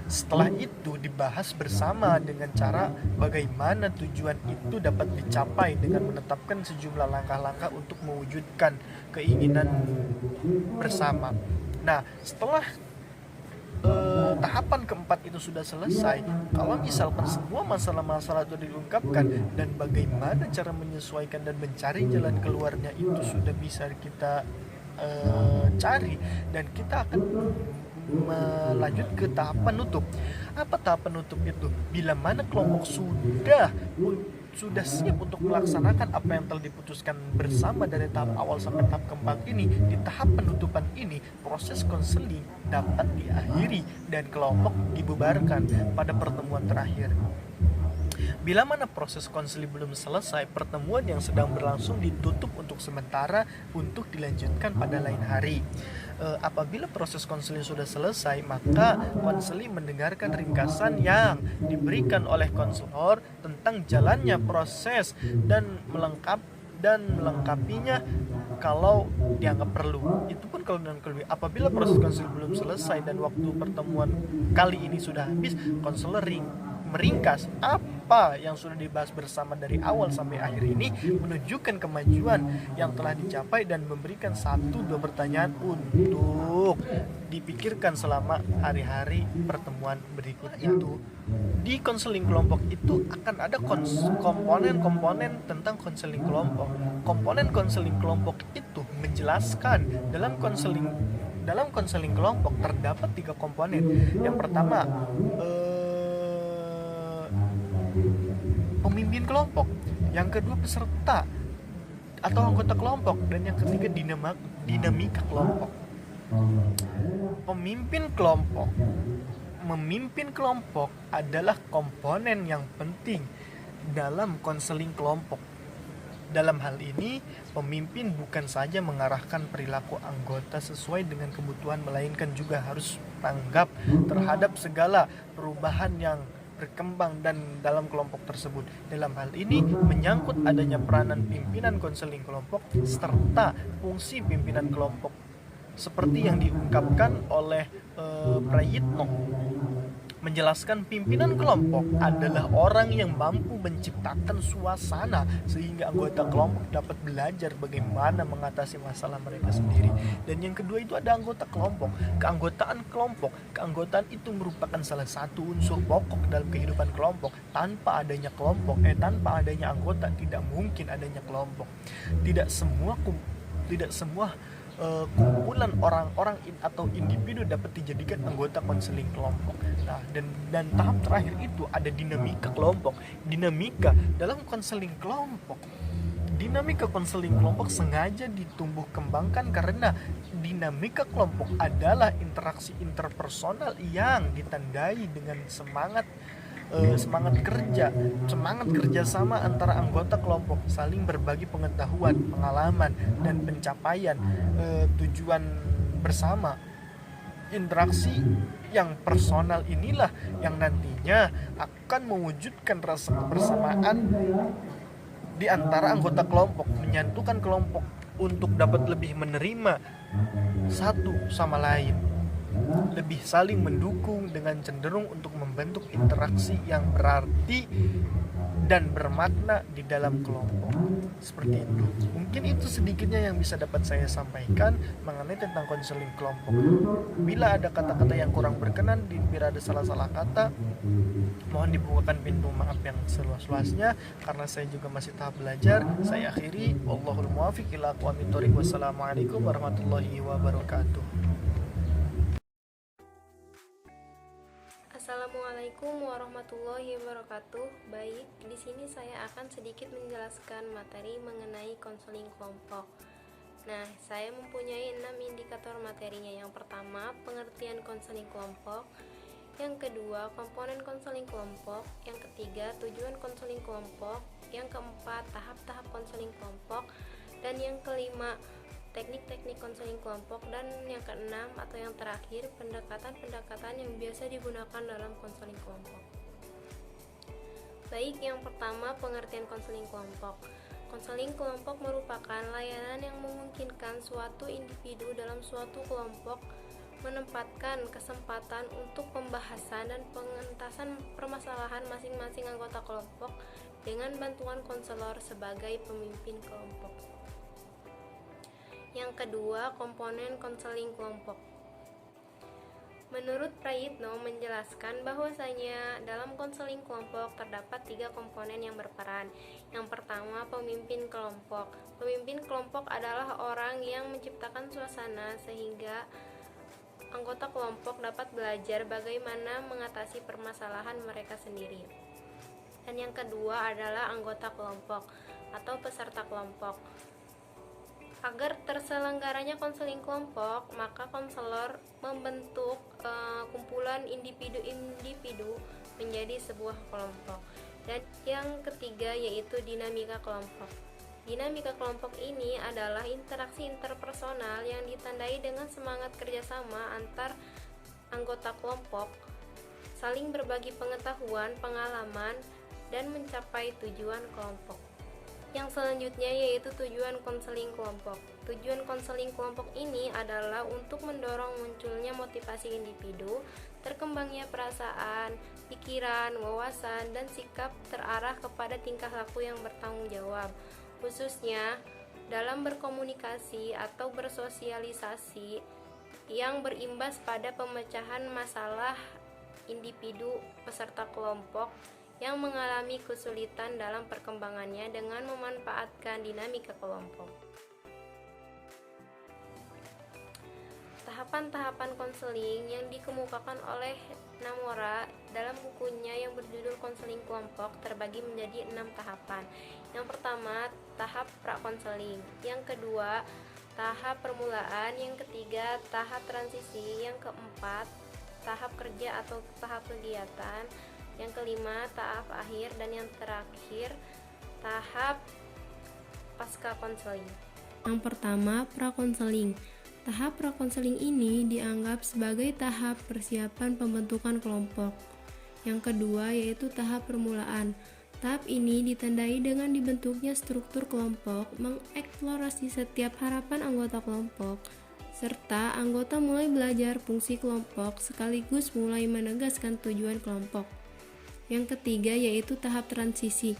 Setelah itu dibahas bersama dengan cara bagaimana tujuan itu dapat dicapai dengan menetapkan sejumlah langkah-langkah untuk mewujudkan keinginan bersama. Nah, setelah tahapan keempat itu sudah selesai, kalau misalkan semua masalah-masalah itu diungkapkan dan bagaimana cara menyesuaikan dan mencari jalan keluarnya itu sudah bisa kita cari, dan kita akan melanjut ke tahap penutup. Apa tahap penutup itu? Bila mana kelompok sudah siap untuk melaksanakan apa yang telah diputuskan bersama dari tahap awal sampai tahap keempat ini, di tahap penutupan ini proses konseling dapat diakhiri dan kelompok dibubarkan pada pertemuan terakhir. Bila mana proses konseling belum selesai, pertemuan yang sedang berlangsung ditutup untuk sementara untuk dilanjutkan pada lain hari. Apabila proses konseling sudah selesai, maka konseling mendengarkan ringkasan yang diberikan oleh konselor tentang jalannya proses dan melengkapinya kalau dianggap perlu. Itu pun kalau dan kalau apabila proses konseling belum selesai dan waktu pertemuan kali ini sudah habis, konselor meringkas apa yang sudah dibahas bersama dari awal sampai akhir ini, menunjukkan kemajuan yang telah dicapai dan memberikan 1-2 pertanyaan untuk dipikirkan selama hari-hari pertemuan berikutnya. Itu di konseling kelompok itu akan ada komponen-komponen tentang konseling kelompok. Komponen konseling kelompok itu menjelaskan dalam konseling kelompok terdapat 3 komponen. Yang pertama, pemimpin kelompok, yang kedua peserta, atau anggota kelompok, dan yang ketiga dinamika kelompok. Memimpin kelompok adalah komponen yang penting dalam konseling kelompok. Dalam hal ini, pemimpin bukan saja mengarahkan perilaku anggota sesuai dengan kebutuhan, melainkan juga harus tanggap terhadap segala perubahan yang berkembang dan dalam kelompok tersebut. Dalam hal ini menyangkut adanya peranan pimpinan konseling kelompok serta fungsi pimpinan kelompok, seperti yang diungkapkan oleh Prayitno. Menjelaskan pimpinan kelompok adalah orang yang mampu menciptakan suasana sehingga anggota kelompok dapat belajar bagaimana mengatasi masalah mereka sendiri. Dan yang kedua itu ada anggota kelompok. Keanggotaan itu merupakan salah satu unsur pokok dalam kehidupan kelompok. Tanpa adanya anggota tidak mungkin adanya kelompok. Tidak semua kumpulan orang-orang atau individu dapat dijadikan anggota konseling kelompok. Nah, dan tahap terakhir itu ada dinamika kelompok. Dinamika dalam konseling kelompok. Dinamika konseling kelompok sengaja ditumbuh kembangkan karena dinamika kelompok adalah interaksi interpersonal yang ditandai dengan semangat kerjasama antara anggota kelompok, saling berbagi pengetahuan, pengalaman, dan pencapaian tujuan bersama. Interaksi yang personal inilah yang nantinya akan mewujudkan rasa kebersamaan di antara anggota kelompok, menyatukan kelompok untuk dapat lebih menerima satu sama lain, lebih saling mendukung dengan cenderung untuk membentuk interaksi yang berarti dan bermakna di dalam kelompok. Seperti itu. Mungkin itu sedikitnya yang bisa dapat saya sampaikan mengenai tentang konseling kelompok. Bila ada kata-kata yang kurang berkenan, bila ada salah-salah kata, mohon dibukakan pintu maaf yang seluas-luasnya, karena saya juga masih tahap belajar. Saya akhiri, wallahul muwaffiq ila aqwamit thoriq. Wassalamualaikum warahmatullahi wabarakatuh. Assalamualaikum warahmatullahi wabarakatuh. Baik, di sini saya akan sedikit menjelaskan materi mengenai konseling kelompok. Nah, saya mempunyai 6 indikator materinya. Yang pertama, pengertian konseling kelompok. Yang kedua, komponen konseling kelompok. Yang ketiga, tujuan konseling kelompok. Yang keempat, tahap-tahap konseling kelompok. Dan yang kelima, teknik-teknik konseling kelompok. Dan yang keenam atau yang terakhir, pendekatan-pendekatan yang biasa digunakan dalam konseling kelompok. Baik, yang pertama, pengertian konseling kelompok. Konseling kelompok merupakan layanan yang memungkinkan suatu individu dalam suatu kelompok menempatkan kesempatan untuk pembahasan dan pengentasan permasalahan masing-masing anggota kelompok dengan bantuan konselor sebagai pemimpin kelompok. Yang kedua, komponen konseling kelompok. Menurut Prayitno menjelaskan bahwasanya dalam konseling kelompok terdapat 3 komponen yang berperan. Yang pertama, pemimpin kelompok. Pemimpin kelompok adalah orang yang menciptakan suasana sehingga anggota kelompok dapat belajar bagaimana mengatasi permasalahan mereka sendiri. Dan yang kedua adalah anggota kelompok atau peserta kelompok. Agar terselenggaranya konseling kelompok, maka konselor membentuk kumpulan individu-individu menjadi sebuah kelompok. Dan yang ketiga yaitu dinamika kelompok. Dinamika kelompok ini adalah interaksi interpersonal yang ditandai dengan semangat kerjasama antar anggota kelompok, saling berbagi pengetahuan, pengalaman, dan mencapai tujuan kelompok. Yang selanjutnya yaitu tujuan konseling kelompok. Tujuan konseling kelompok ini adalah untuk mendorong munculnya motivasi individu, terkembangnya perasaan, pikiran, wawasan, dan sikap terarah kepada tingkah laku yang bertanggung jawab, khususnya dalam berkomunikasi atau bersosialisasi yang berimbas pada pemecahan masalah individu peserta kelompok yang mengalami kesulitan dalam perkembangannya dengan memanfaatkan dinamika kelompok. tahapan-tahapan konseling yang dikemukakan oleh Namora dalam bukunya yang berjudul Konseling Kelompok terbagi menjadi 6 tahapan. Yang pertama, tahap prakonseling. Yang kedua, tahap permulaan. Yang ketiga, tahap transisi. Yang keempat, tahap kerja atau tahap kegiatan. Yang kelima, tahap akhir. Dan yang terakhir, tahap pasca konseling. Yang pertama, prakonseling. Tahap prakonseling ini dianggap sebagai tahap persiapan pembentukan kelompok. Yang kedua yaitu tahap permulaan. Tahap ini ditandai dengan dibentuknya struktur kelompok, mengeksplorasi setiap harapan anggota kelompok, serta anggota mulai belajar fungsi kelompok sekaligus mulai menegaskan tujuan kelompok. Yang ketiga yaitu tahap transisi.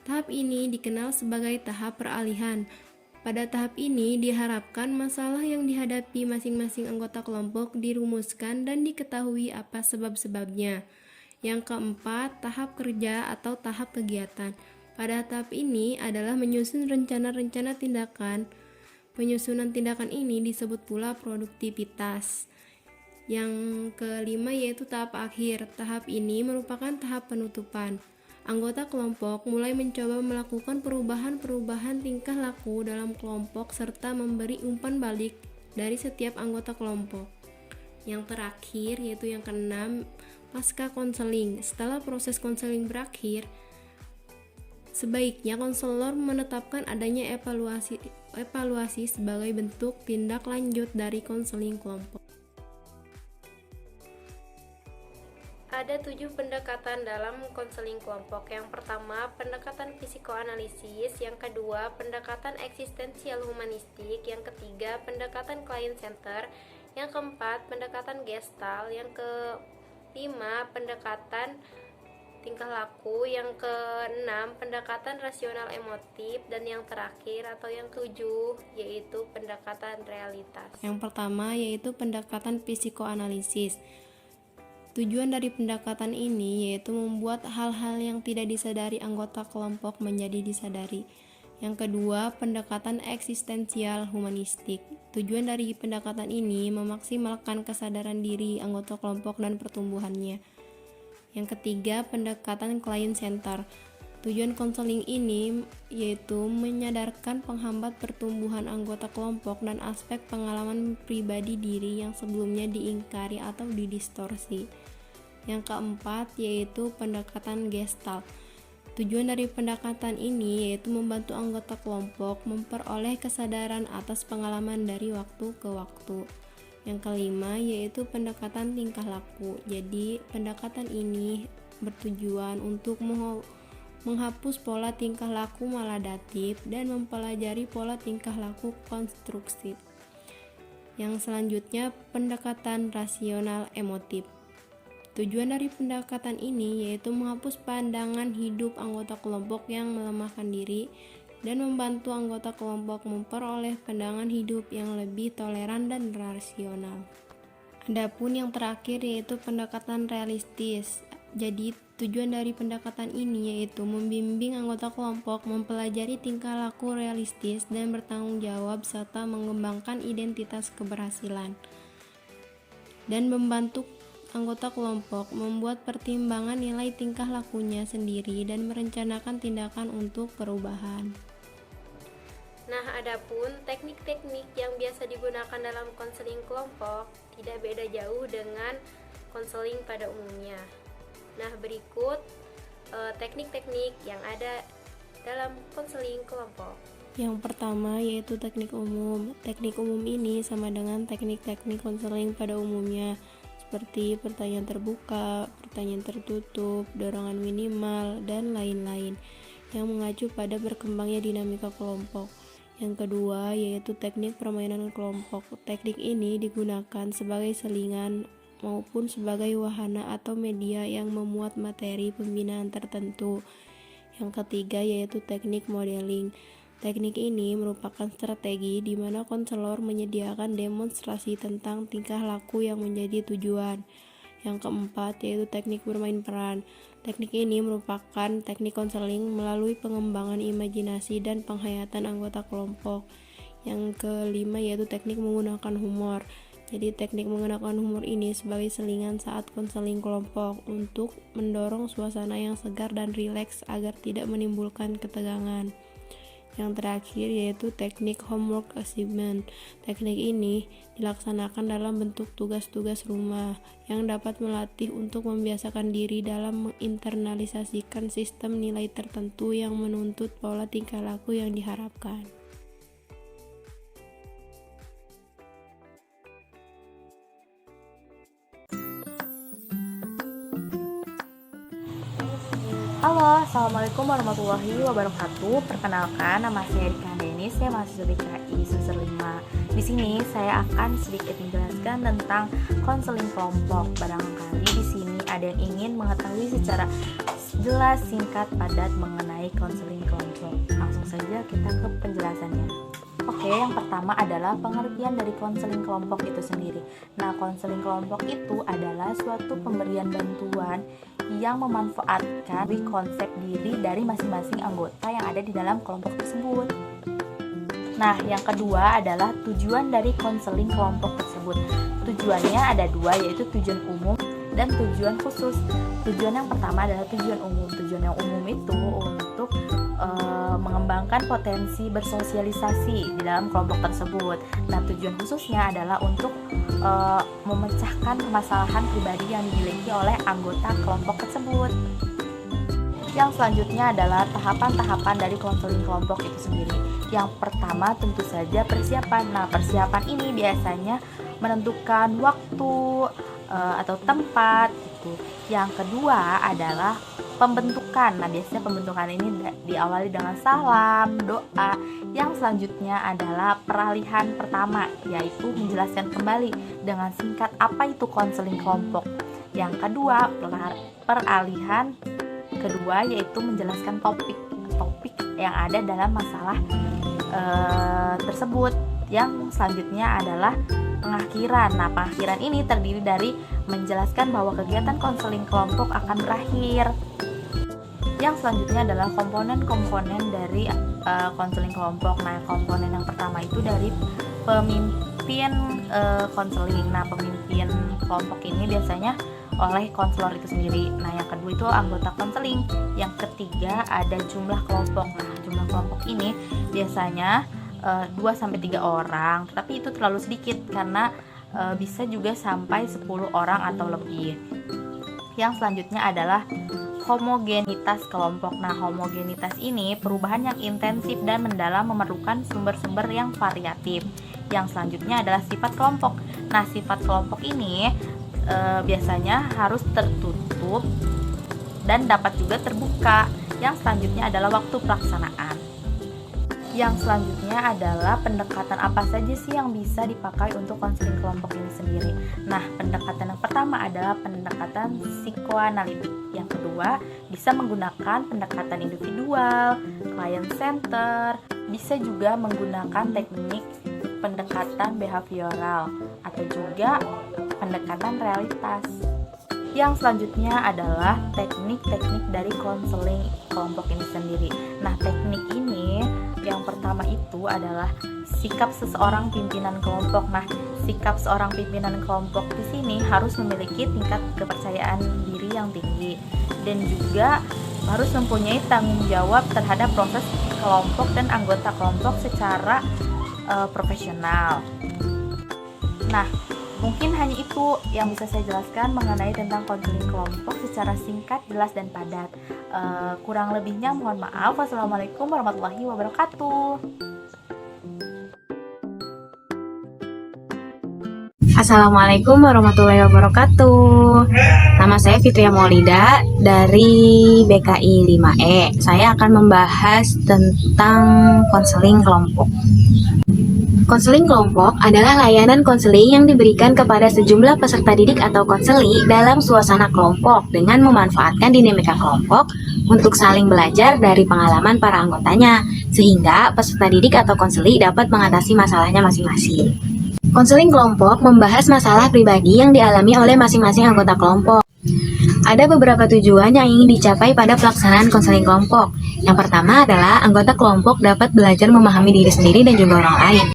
Tahap ini dikenal sebagai tahap peralihan. Pada tahap ini diharapkan masalah yang dihadapi masing-masing anggota kelompok dirumuskan dan diketahui apa sebab-sebabnya. Yang keempat, tahap kerja atau tahap kegiatan. Pada tahap ini adalah menyusun rencana-rencana tindakan. Penyusunan tindakan ini disebut pula produktivitas. Yang kelima yaitu tahap akhir. Tahap ini merupakan tahap penutupan. Anggota kelompok mulai mencoba melakukan perubahan-perubahan tingkah laku dalam kelompok serta memberi umpan balik dari setiap anggota kelompok. Yang terakhir yaitu yang keenam, pasca konseling. Setelah proses konseling berakhir, sebaiknya konselor menetapkan adanya evaluasi sebagai bentuk tindak lanjut dari konseling kelompok. Ada 7 pendekatan dalam konseling kelompok. Yang pertama, pendekatan psikoanalisis. Yang kedua, pendekatan eksistensial humanistik. Yang ketiga, pendekatan client center. Yang keempat, pendekatan gestalt. Yang kelima, pendekatan tingkah laku. Yang keenam, pendekatan rasional emotif. Dan yang terakhir atau yang ketujuh yaitu pendekatan realitas. Yang pertama yaitu pendekatan psikoanalisis. Tujuan dari pendekatan ini yaitu membuat hal-hal yang tidak disadari anggota kelompok menjadi disadari. Yang kedua, pendekatan eksistensial humanistik. Tujuan dari pendekatan ini memaksimalkan kesadaran diri anggota kelompok dan pertumbuhannya. Yang ketiga, pendekatan client center. Tujuan konseling ini yaitu menyadarkan penghambat pertumbuhan anggota kelompok dan aspek pengalaman pribadi diri yang sebelumnya diingkari atau didistorsi. Yang keempat yaitu pendekatan gestalt. Tujuan dari pendekatan ini yaitu membantu anggota kelompok memperoleh kesadaran atas pengalaman dari waktu ke waktu. Yang kelima yaitu pendekatan tingkah laku. Jadi pendekatan ini bertujuan untuk menghapus pola tingkah laku maladatif dan mempelajari pola tingkah laku konstruktif. Yang selanjutnya pendekatan rasional emotif. Tujuan dari pendekatan ini yaitu menghapus pandangan hidup anggota kelompok yang melemahkan diri dan membantu anggota kelompok memperoleh pandangan hidup yang lebih toleran dan rasional. Adapun yang terakhir yaitu pendekatan realistis. Jadi tujuan dari pendekatan ini yaitu membimbing anggota kelompok mempelajari tingkah laku realistis dan bertanggung jawab serta mengembangkan identitas keberhasilan dan membantu anggota kelompok membuat pertimbangan nilai tingkah lakunya sendiri dan merencanakan tindakan untuk perubahan. Nah, adapun teknik-teknik yang biasa digunakan dalam konseling kelompok tidak beda jauh dengan konseling pada umumnya. Nah, berikut teknik-teknik yang ada dalam konseling kelompok. Yang pertama yaitu teknik umum. Teknik umum ini sama dengan teknik-teknik konseling pada umumnya, seperti pertanyaan terbuka, pertanyaan tertutup, dorongan minimal, dan lain-lain yang mengacu pada berkembangnya dinamika kelompok. Yang kedua yaitu teknik permainan kelompok. Teknik ini digunakan sebagai selingan maupun sebagai wahana atau media yang memuat materi pembinaan tertentu. Yang ketiga yaitu teknik modeling. Teknik ini merupakan strategi di mana konselor menyediakan demonstrasi tentang tingkah laku yang menjadi tujuan. Yang keempat yaitu teknik bermain peran. Teknik ini merupakan teknik konseling melalui pengembangan imajinasi dan penghayatan anggota kelompok. Yang kelima yaitu teknik menggunakan humor. Jadi teknik menggunakan humor ini sebagai selingan saat konseling kelompok untuk mendorong suasana yang segar dan rileks agar tidak menimbulkan ketegangan. Yang terakhir yaitu teknik homework assignment. Teknik ini dilaksanakan dalam bentuk tugas-tugas rumah yang dapat melatih untuk membiasakan diri dalam menginternalisasikan sistem nilai tertentu yang menuntut pola tingkah laku yang diharapkan. Halo, Assalamualaikum warahmatullahi wabarakatuh. Perkenalkan, nama saya Dika Denis, saya mahasiswa BKI semester 5. Di sini saya akan sedikit menjelaskan tentang konseling kelompok. Barangkali di sini ada yang ingin mengetahui secara jelas, singkat, padat mengenai konseling kelompok. Langsung saja kita ke penjelasannya. Oke, yang pertama adalah pengertian dari konseling kelompok itu sendiri. Nah, konseling kelompok itu adalah suatu pemberian bantuan yang memanfaatkan konsep diri dari masing-masing anggota yang ada di dalam kelompok tersebut. Nah, yang kedua adalah tujuan dari konseling kelompok tersebut. Tujuannya ada dua, yaitu tujuan umum dan tujuan khusus. Tujuan yang pertama adalah tujuan umum. Tujuan yang umum itu untuk mengembangkan potensi bersosialisasi di dalam kelompok tersebut. Nah, tujuan khususnya adalah untuk memecahkan permasalahan pribadi yang dimiliki oleh anggota kelompok tersebut. Yang selanjutnya adalah tahapan-tahapan dari konseling kelompok itu sendiri. Yang pertama tentu saja persiapan. Nah, persiapan ini biasanya menentukan waktu atau tempat gitu. Yang kedua adalah pembentukan. Nah, biasanya pembentukan ini diawali dengan salam, doa. Yang selanjutnya adalah peralihan pertama, yaitu menjelaskan kembali dengan singkat apa itu konseling kelompok. Yang kedua, peralihan kedua yaitu menjelaskan topik yang ada dalam masalah tersebut. Yang selanjutnya adalah pengakhiran. Nah, pengakhiran ini terdiri dari menjelaskan bahwa kegiatan konseling kelompok akan berakhir. Yang selanjutnya adalah komponen-komponen dari konseling kelompok. Nah, komponen yang pertama itu dari pemimpin konseling. Nah, pemimpin kelompok ini biasanya oleh konselor itu sendiri. Nah, yang kedua itu anggota konseling. Yang ketiga ada jumlah kelompok. Nah, jumlah kelompok ini biasanya 2-3 orang, tetapi itu terlalu sedikit karena bisa juga sampai 10 orang atau lebih. Yang selanjutnya adalah homogenitas kelompok. Nah, homogenitas ini perubahan yang intensif dan mendalam memerlukan sumber-sumber yang variatif. Yang selanjutnya adalah sifat kelompok. Nah, sifat kelompok ini biasanya harus tertutup dan dapat juga terbuka. Yang selanjutnya adalah waktu pelaksanaan. Yang selanjutnya adalah pendekatan apa saja sih yang bisa dipakai untuk konseling kelompok ini sendiri. Nah, pendekatan yang pertama adalah pendekatan psikoanalitik. Yang kedua, bisa menggunakan pendekatan individual, client center, bisa juga menggunakan teknik pendekatan behavioral atau juga pendekatan realitas. Yang selanjutnya adalah teknik-teknik dari konseling kelompok ini sendiri. Nah, teknik ini yang pertama itu adalah sikap seseorang pimpinan kelompok. Nah, sikap seorang pimpinan kelompok di sini harus memiliki tingkat kepercayaan diri yang tinggi dan juga harus mempunyai tanggung jawab terhadap proses kelompok dan anggota kelompok secara profesional. Nah, mungkin hanya itu yang bisa saya jelaskan mengenai tentang konseling kelompok secara singkat, jelas, dan padat. Kurang lebihnya mohon maaf. Wassalamualaikum warahmatullahi wabarakatuh. Assalamualaikum warahmatullahi wabarakatuh. Nama saya Fitria Maulida dari BKI 5E. Saya akan membahas tentang konseling kelompok. Konseling kelompok adalah layanan konseling yang diberikan kepada sejumlah peserta didik atau konseli dalam suasana kelompok dengan memanfaatkan dinamika kelompok untuk saling belajar dari pengalaman para anggotanya, sehingga peserta didik atau konseli dapat mengatasi masalahnya masing-masing. Konseling kelompok membahas masalah pribadi yang dialami oleh masing-masing anggota kelompok. Ada beberapa tujuan yang ingin dicapai pada pelaksanaan konseling kelompok. Yang pertama adalah anggota kelompok dapat belajar memahami diri sendiri dan juga orang lain.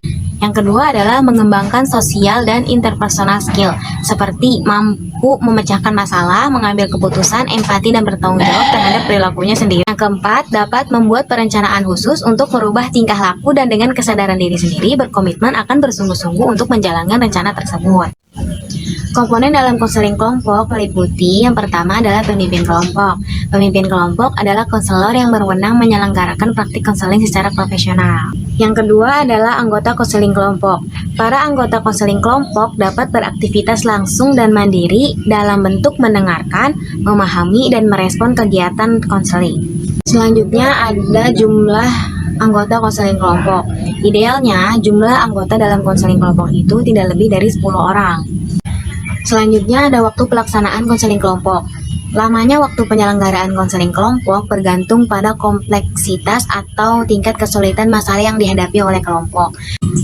Yang kedua adalah mengembangkan sosial dan interpersonal skill, seperti mampu memecahkan masalah, mengambil keputusan, empati, dan bertanggung jawab terhadap perilakunya sendiri. Yang keempat, dapat membuat perencanaan khusus untuk merubah tingkah laku dan dengan kesadaran diri sendiri berkomitmen akan bersungguh-sungguh untuk menjalankan rencana tersebut. Komponen dalam konseling kelompok meliputi yang pertama adalah pemimpin kelompok. Pemimpin kelompok adalah konselor yang berwenang menyelenggarakan praktik konseling secara profesional. Yang kedua adalah anggota konseling kelompok. Para anggota konseling kelompok dapat beraktivitas langsung dan mandiri dalam bentuk mendengarkan, memahami, dan merespon kegiatan konseling. Selanjutnya ada jumlah anggota konseling kelompok. Idealnya, jumlah anggota dalam konseling kelompok itu tidak lebih dari 10 orang. Selanjutnya ada waktu pelaksanaan konseling kelompok. Lamanya waktu penyelenggaraan konseling kelompok bergantung pada kompleksitas atau tingkat kesulitan masalah yang dihadapi oleh kelompok.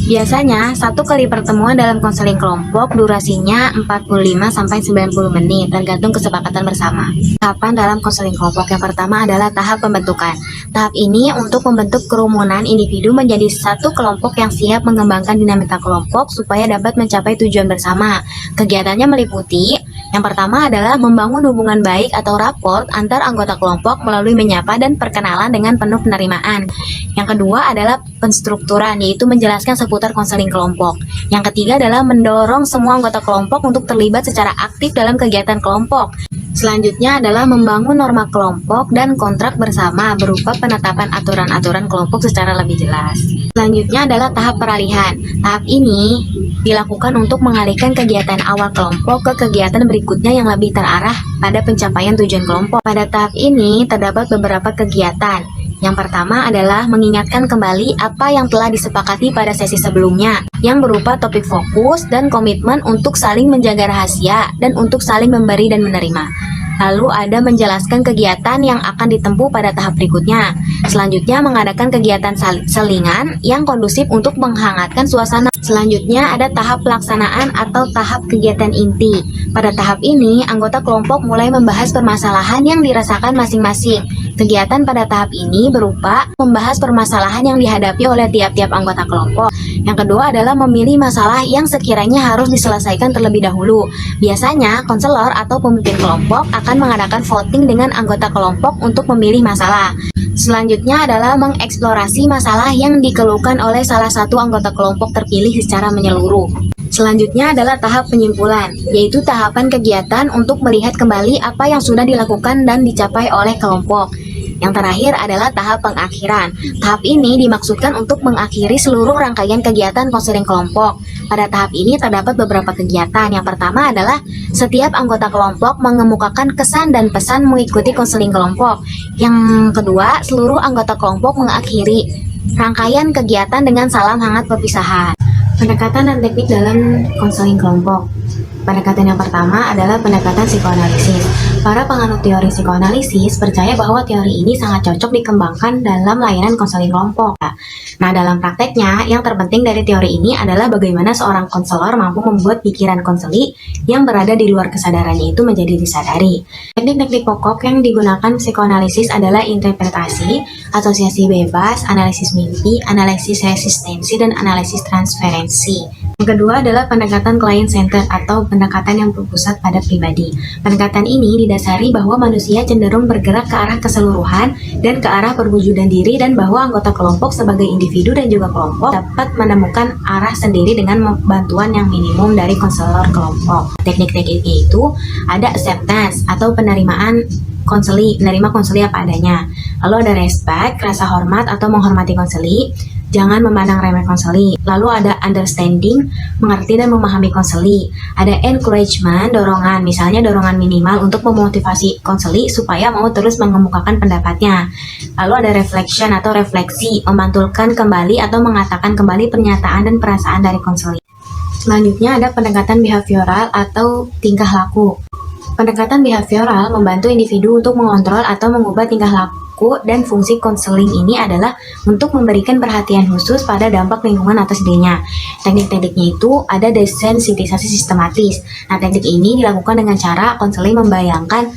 Biasanya, satu kali pertemuan dalam konseling kelompok durasinya 45-90 menit, tergantung kesepakatan bersama. Tahapan dalam konseling kelompok yang pertama adalah tahap pembentukan. Tahap ini untuk membentuk kerumunan individu menjadi satu kelompok yang siap mengembangkan dinamika kelompok supaya dapat mencapai tujuan bersama. Kegiatannya meliputi, yang pertama adalah membangun hubungan baik atau raport antar anggota kelompok melalui menyapa dan perkenalan dengan penuh penerimaan. Yang kedua adalah penstrukturan, yaitu menjelaskan seputar konseling kelompok. Yang ketiga adalah mendorong semua anggota kelompok untuk terlibat secara aktif dalam kegiatan kelompok. Selanjutnya adalah membangun norma kelompok dan kontrak bersama berupa penetapan aturan-aturan kelompok secara lebih jelas. Selanjutnya adalah tahap peralihan. Tahap ini dilakukan untuk mengalihkan kegiatan awal kelompok ke kegiatan berikutnya yang lebih terarah pada pencapaian tujuan kelompok. Pada tahap ini terdapat beberapa kegiatan. Yang pertama adalah mengingatkan kembali apa yang telah disepakati pada sesi sebelumnya, yang berupa topik fokus dan komitmen untuk saling menjaga rahasia dan untuk saling memberi dan menerima. Lalu ada menjelaskan kegiatan yang akan ditempuh pada tahap berikutnya. Selanjutnya mengadakan kegiatan selingan yang kondusif untuk menghangatkan suasana. Selanjutnya ada tahap pelaksanaan atau tahap kegiatan inti. Pada tahap ini, anggota kelompok mulai membahas permasalahan yang dirasakan masing-masing. Kegiatan pada tahap ini berupa membahas permasalahan yang dihadapi oleh tiap-tiap anggota kelompok. Yang kedua adalah memilih masalah yang sekiranya harus diselesaikan terlebih dahulu. Biasanya, konselor atau pemimpin kelompok akan mengadakan voting dengan anggota kelompok untuk memilih masalah. Selanjutnya adalah mengeksplorasi masalah yang dikeluhkan oleh salah satu anggota kelompok terpilih secara menyeluruh. Selanjutnya adalah tahap penyimpulan, yaitu tahapan kegiatan untuk melihat kembali apa yang sudah dilakukan dan dicapai oleh kelompok. Yang terakhir adalah tahap pengakhiran. Tahap ini dimaksudkan untuk mengakhiri seluruh rangkaian kegiatan konseling kelompok. Pada tahap ini terdapat beberapa kegiatan. Yang pertama adalah setiap anggota kelompok mengemukakan kesan dan pesan mengikuti konseling kelompok. Yang kedua, seluruh anggota kelompok mengakhiri rangkaian kegiatan dengan salam hangat perpisahan. Pendekatan dan teknik dalam konseling kelompok. Pendekatan yang pertama adalah pendekatan psikoanalisis. Para penganut teori psikoanalisis percaya bahwa teori ini sangat cocok dikembangkan dalam layanan konseling kelompok. Nah, dalam prakteknya, yang terpenting dari teori ini adalah bagaimana seorang konselor mampu membuat pikiran konseli yang berada di luar kesadarannya itu menjadi disadari. Teknik-teknik pokok yang digunakan psikoanalisis adalah interpretasi, asosiasi bebas, analisis mimpi, analisis resistensi, dan analisis transferensi. Yang kedua adalah pendekatan client-centered atau pendekatan yang berpusat pada pribadi. Pendekatan ini didasari bahwa manusia cenderung bergerak ke arah keseluruhan dan ke arah perwujudan diri, dan bahwa anggota kelompok sebagai individu dan juga kelompok dapat menemukan arah sendiri dengan bantuan yang minimum dari konselor kelompok. Teknik-tekniknya itu ada acceptance atau penerimaan konseli, menerima konseli apa adanya. Lalu ada respect, rasa hormat atau menghormati konseli. Jangan memandang remeh konseli. Lalu ada understanding, mengerti dan memahami konseli. Ada encouragement, dorongan, misalnya dorongan minimal untuk memotivasi konseli supaya mau terus mengemukakan pendapatnya. Lalu ada reflection atau refleksi, memantulkan kembali atau mengatakan kembali pernyataan dan perasaan dari konseli. Selanjutnya ada pendekatan behavioral atau tingkah laku. Pendekatan behavioral membantu individu untuk mengontrol atau mengubah tingkah laku, dan fungsi konseling ini adalah untuk memberikan perhatian khusus pada dampak lingkungan atas dirinya. Teknik-tekniknya itu ada desensitisasi sistematis. Nah, teknik ini dilakukan dengan cara konseling membayangkan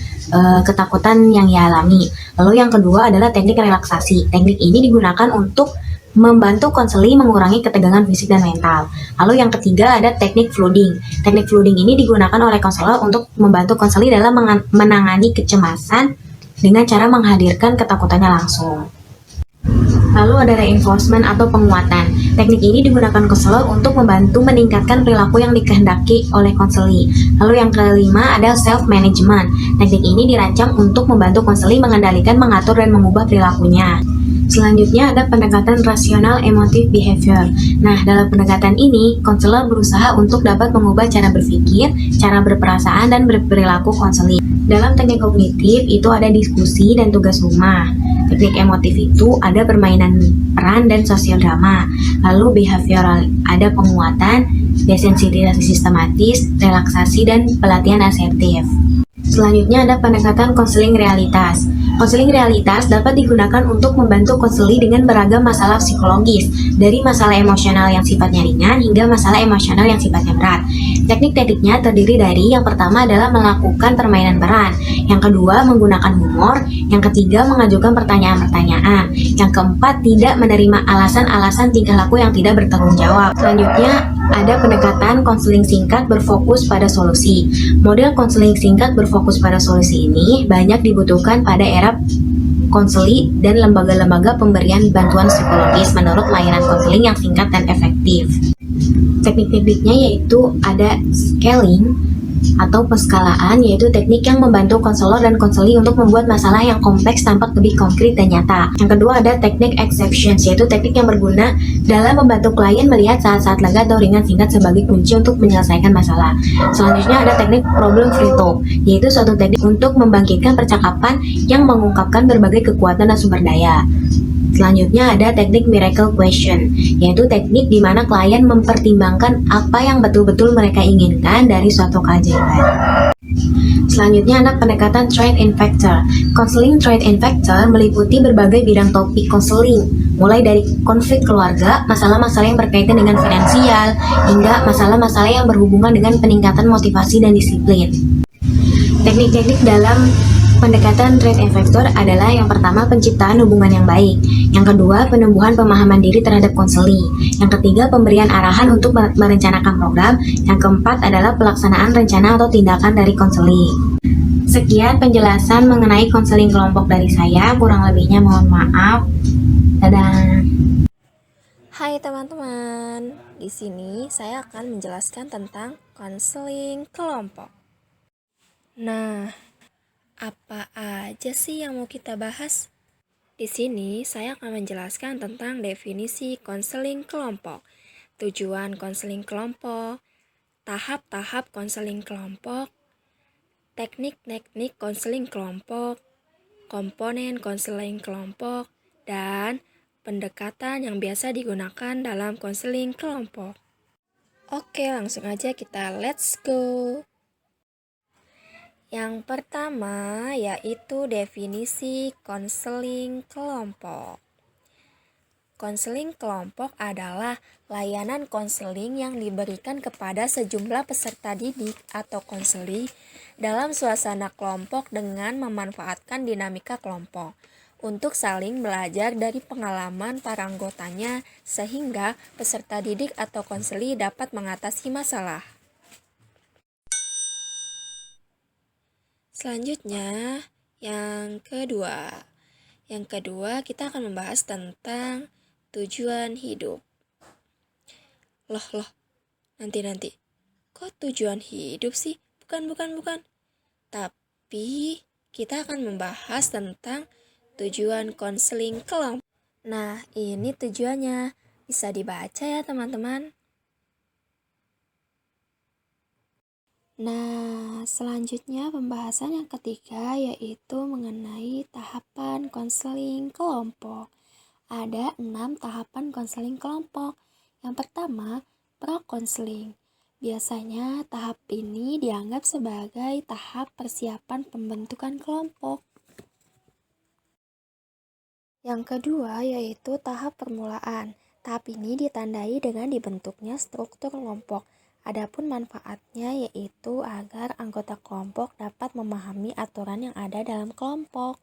ketakutan yang ia alami. Lalu yang kedua adalah teknik relaksasi. Teknik ini digunakan untuk membantu konseli mengurangi ketegangan fisik dan mental. Lalu yang ketiga ada teknik flooding. Teknik flooding ini digunakan oleh konselor untuk membantu konseli dalam menangani kecemasan dengan cara menghadirkan ketakutannya langsung. Lalu ada reinforcement atau penguatan. Teknik ini digunakan konselor untuk membantu meningkatkan perilaku yang dikehendaki oleh konseli. Lalu yang kelima ada self-management. Teknik ini dirancang untuk membantu konseli mengendalikan, mengatur, dan mengubah perilakunya. Selanjutnya ada pendekatan rasional emotive behavior. Nah, dalam pendekatan ini, konselor berusaha untuk dapat mengubah cara berpikir, cara berperasaan, dan berperilaku konseli. Dalam teknik kognitif itu ada diskusi dan tugas rumah. Teknik emotif itu ada permainan peran dan sosial drama. Lalu behavioral ada penguatan, desensitisasi sistematis, relaksasi, dan pelatihan asertif. Selanjutnya ada pendekatan konseling realitas. Konseling realitas dapat digunakan untuk membantu konseli dengan beragam masalah psikologis, dari masalah emosional yang sifatnya ringan hingga masalah emosional yang sifatnya berat. Teknik-tekniknya terdiri dari yang pertama adalah melakukan permainan peran, yang kedua menggunakan humor, yang ketiga mengajukan pertanyaan-pertanyaan, yang keempat tidak menerima alasan-alasan tingkah laku yang tidak bertanggung jawab. Selanjutnya ada pendekatan konseling singkat berfokus pada solusi. Model konseling singkat berfokus pada solusi ini banyak dibutuhkan pada era konseli dan lembaga-lembaga pemberian bantuan psikologis menurut layanan konseling yang singkat dan efektif. Teknik-tekniknya yaitu ada scaling atau peskalaan, yaitu teknik yang membantu konselor dan konseli untuk membuat masalah yang kompleks tampak lebih konkret dan nyata. Yang kedua ada teknik exceptions, yaitu teknik yang berguna dalam membantu klien melihat saat-saat lega atau ringan singkat sebagai kunci untuk menyelesaikan masalah. Selanjutnya ada teknik problem free talk, yaitu suatu teknik untuk membangkitkan percakapan yang mengungkapkan berbagai kekuatan dan sumber daya. Selanjutnya ada teknik miracle question, yaitu teknik di mana klien mempertimbangkan apa yang betul-betul mereka inginkan dari suatu keajaiban. Selanjutnya ada pendekatan trade and factor. Konseling trade and factor meliputi berbagai bidang topik konseling, mulai dari konflik keluarga, masalah-masalah yang berkaitan dengan finansial, hingga masalah-masalah yang berhubungan dengan peningkatan motivasi dan disiplin. Teknik-teknik dalam pendekatan trade and factor adalah yang pertama penciptaan hubungan yang baik, yang kedua penumbuhan pemahaman diri terhadap konseli, yang ketiga pemberian arahan untuk merencanakan program, yang keempat adalah pelaksanaan rencana atau tindakan dari konseli. Sekian penjelasan mengenai konseling kelompok dari saya, kurang lebihnya mohon maaf. Dadah. Hai teman-teman, di sini saya akan menjelaskan tentang konseling kelompok. Nah, apa aja sih yang mau kita bahas? Di sini saya akan menjelaskan tentang definisi konseling kelompok, tujuan konseling kelompok, tahap-tahap konseling kelompok, teknik-teknik konseling kelompok, komponen konseling kelompok, dan pendekatan yang biasa digunakan dalam konseling kelompok. Oke, langsung aja kita let's go. Yang pertama yaitu definisi konseling kelompok. Konseling kelompok adalah layanan konseling yang diberikan kepada sejumlah peserta didik atau konseli dalam suasana kelompok dengan memanfaatkan dinamika kelompok untuk saling belajar dari pengalaman para anggotanya sehingga peserta didik atau konseli dapat mengatasi masalah. Selanjutnya, yang kedua kita akan membahas tentang tujuan hidup. Loh, nanti. Kok tujuan hidup sih? Bukan. Tapi, kita akan membahas tentang tujuan konseling kelompok. Nah, ini tujuannya. Bisa dibaca ya, teman-teman. Nah, selanjutnya pembahasan yang ketiga yaitu mengenai tahapan konseling kelompok. Ada 6 tahapan konseling kelompok. Yang pertama, pra-konseling. Biasanya tahap ini dianggap sebagai tahap persiapan pembentukan kelompok. Yang kedua yaitu tahap permulaan. Tahap ini ditandai dengan dibentuknya struktur kelompok. Adapun manfaatnya yaitu agar anggota kelompok dapat memahami aturan yang ada dalam kelompok.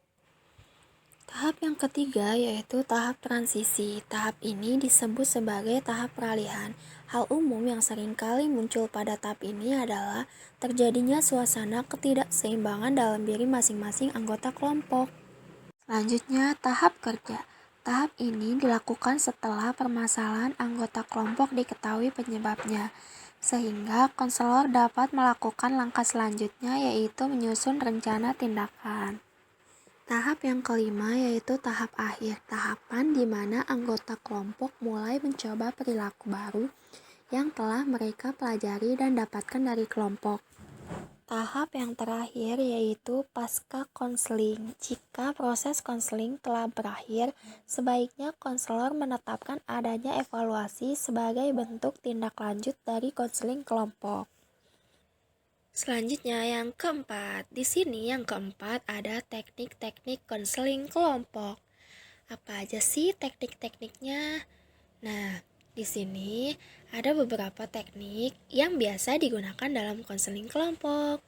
Tahap yang ketiga yaitu tahap transisi. Tahap ini disebut sebagai tahap peralihan. Hal umum yang seringkali muncul pada tahap ini adalah terjadinya suasana ketidakseimbangan dalam diri masing-masing anggota kelompok. Selanjutnya, tahap kerja. Tahap ini dilakukan setelah permasalahan anggota kelompok diketahui penyebabnya, sehingga konselor dapat melakukan langkah selanjutnya yaitu menyusun rencana tindakan. Tahap yang kelima yaitu tahap akhir, tahapan di mana anggota kelompok mulai mencoba perilaku baru yang telah mereka pelajari dan dapatkan dari kelompok. Tahap yang terakhir yaitu pasca konseling. Jika proses konseling telah berakhir, sebaiknya konselor menetapkan adanya evaluasi sebagai bentuk tindak lanjut dari konseling kelompok. Selanjutnya yang keempat. Di sini yang keempat ada teknik-teknik konseling kelompok. Apa aja sih teknik-tekniknya? Nah, di sini ada beberapa teknik yang biasa digunakan dalam konseling kelompok.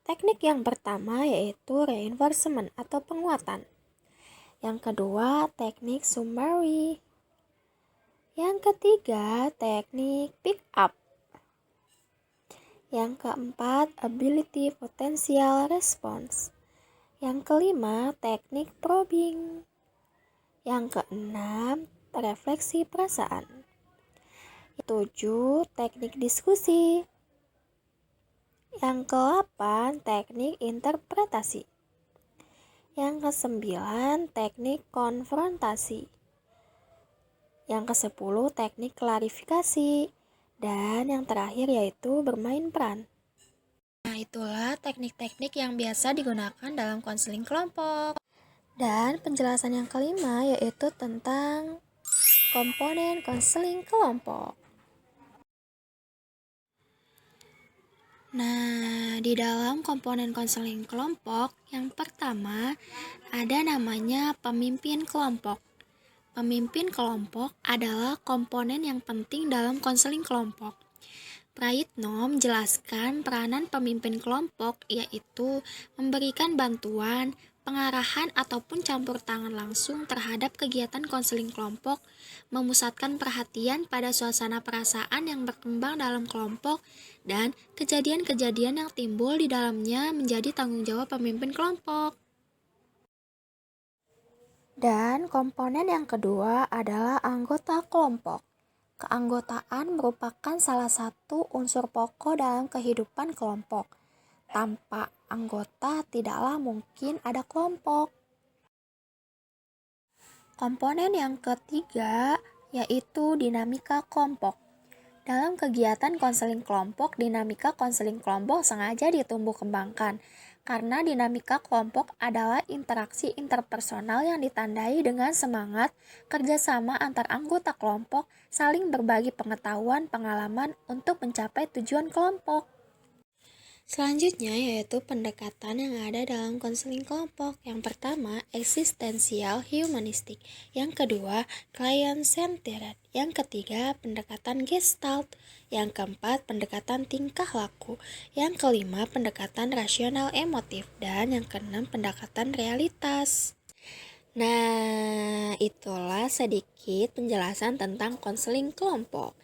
Teknik yang pertama yaitu reinforcement atau penguatan. Yang kedua, teknik summary. Yang ketiga, teknik pick up. Yang keempat, ability potential response. Yang kelima, teknik probing. Yang keenam, refleksi perasaan. Yang 7, teknik diskusi. Yang ke-8, teknik interpretasi. Yang ke-9, teknik konfrontasi. Yang ke-10, teknik klarifikasi. Dan yang terakhir yaitu bermain peran. Nah, itulah teknik-teknik yang biasa digunakan dalam konseling kelompok. Dan penjelasan yang kelima yaitu tentang komponen konseling kelompok. Nah, di dalam komponen konseling kelompok, yang pertama ada namanya pemimpin kelompok. Pemimpin kelompok adalah komponen yang penting dalam konseling kelompok. Prayitno menjelaskan peranan pemimpin kelompok yaitu memberikan bantuan, pengarahan ataupun campur tangan langsung terhadap kegiatan konseling kelompok, memusatkan perhatian pada suasana perasaan yang berkembang dalam kelompok, dan kejadian-kejadian yang timbul di dalamnya menjadi tanggung jawab pemimpin kelompok. Dan komponen yang kedua adalah anggota kelompok. Keanggotaan merupakan salah satu unsur pokok dalam kehidupan kelompok. Tanpa anggota tidaklah mungkin ada kelompok. Komponen yang ketiga yaitu dinamika kelompok. Dalam kegiatan konseling kelompok, dinamika konseling kelompok sengaja ditumbuh kembangkan. Karena dinamika kelompok adalah interaksi interpersonal yang ditandai dengan semangat, kerjasama antar anggota kelompok, saling berbagi pengetahuan, pengalaman untuk mencapai tujuan kelompok. Selanjutnya yaitu pendekatan yang ada dalam konseling kelompok. Yang pertama, eksistensial humanistik. Yang kedua, client-centered. Yang ketiga, pendekatan gestalt. Yang keempat, pendekatan tingkah laku. Yang kelima, pendekatan rasional emotif. Dan yang keenam, pendekatan realitas. Nah, itulah sedikit penjelasan tentang konseling kelompok.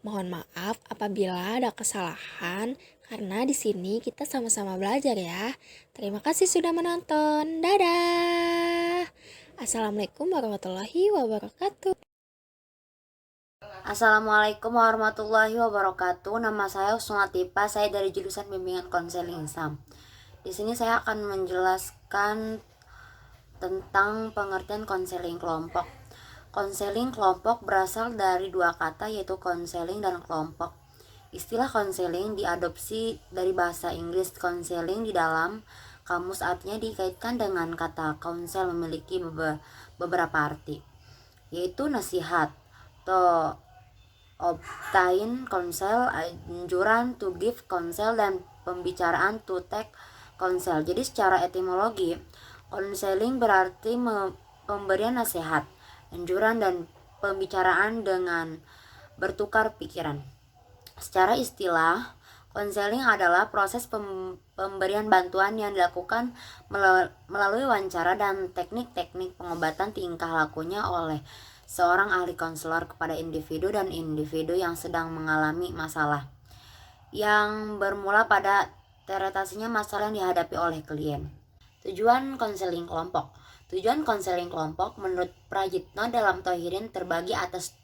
Mohon maaf apabila ada kesalahan, karena di sini kita sama-sama belajar ya. Terima kasih sudah menonton. Dadah. Assalamualaikum warahmatullahi wabarakatuh. Assalamualaikum warahmatullahi wabarakatuh. Nama saya Husnul Latifah, saya dari jurusan Bimbingan Konseling Islam. Di sini saya akan menjelaskan tentang pengertian konseling kelompok. Konseling kelompok berasal dari dua kata yaitu konseling dan kelompok. Istilah konseling diadopsi dari bahasa Inggris. Konseling di dalam kamus artinya dikaitkan dengan kata counsel memiliki beberapa arti, yaitu nasihat, to obtain counsel, anjuran, to give counsel, dan pembicaraan, to take counsel. Jadi secara etimologi, konseling berarti pemberian nasihat, anjuran, dan pembicaraan dengan bertukar pikiran. Secara istilah, Konseling adalah proses pemberian bantuan yang dilakukan melalui wawancara dan teknik-teknik pengobatan tingkah lakunya oleh seorang ahli konselor kepada individu dan individu yang sedang mengalami masalah yang bermula pada teratasinya masalah yang dihadapi oleh klien. Tujuan konseling kelompok. Tujuan konseling kelompok menurut Prajitno dalam Thohirin terbagi atas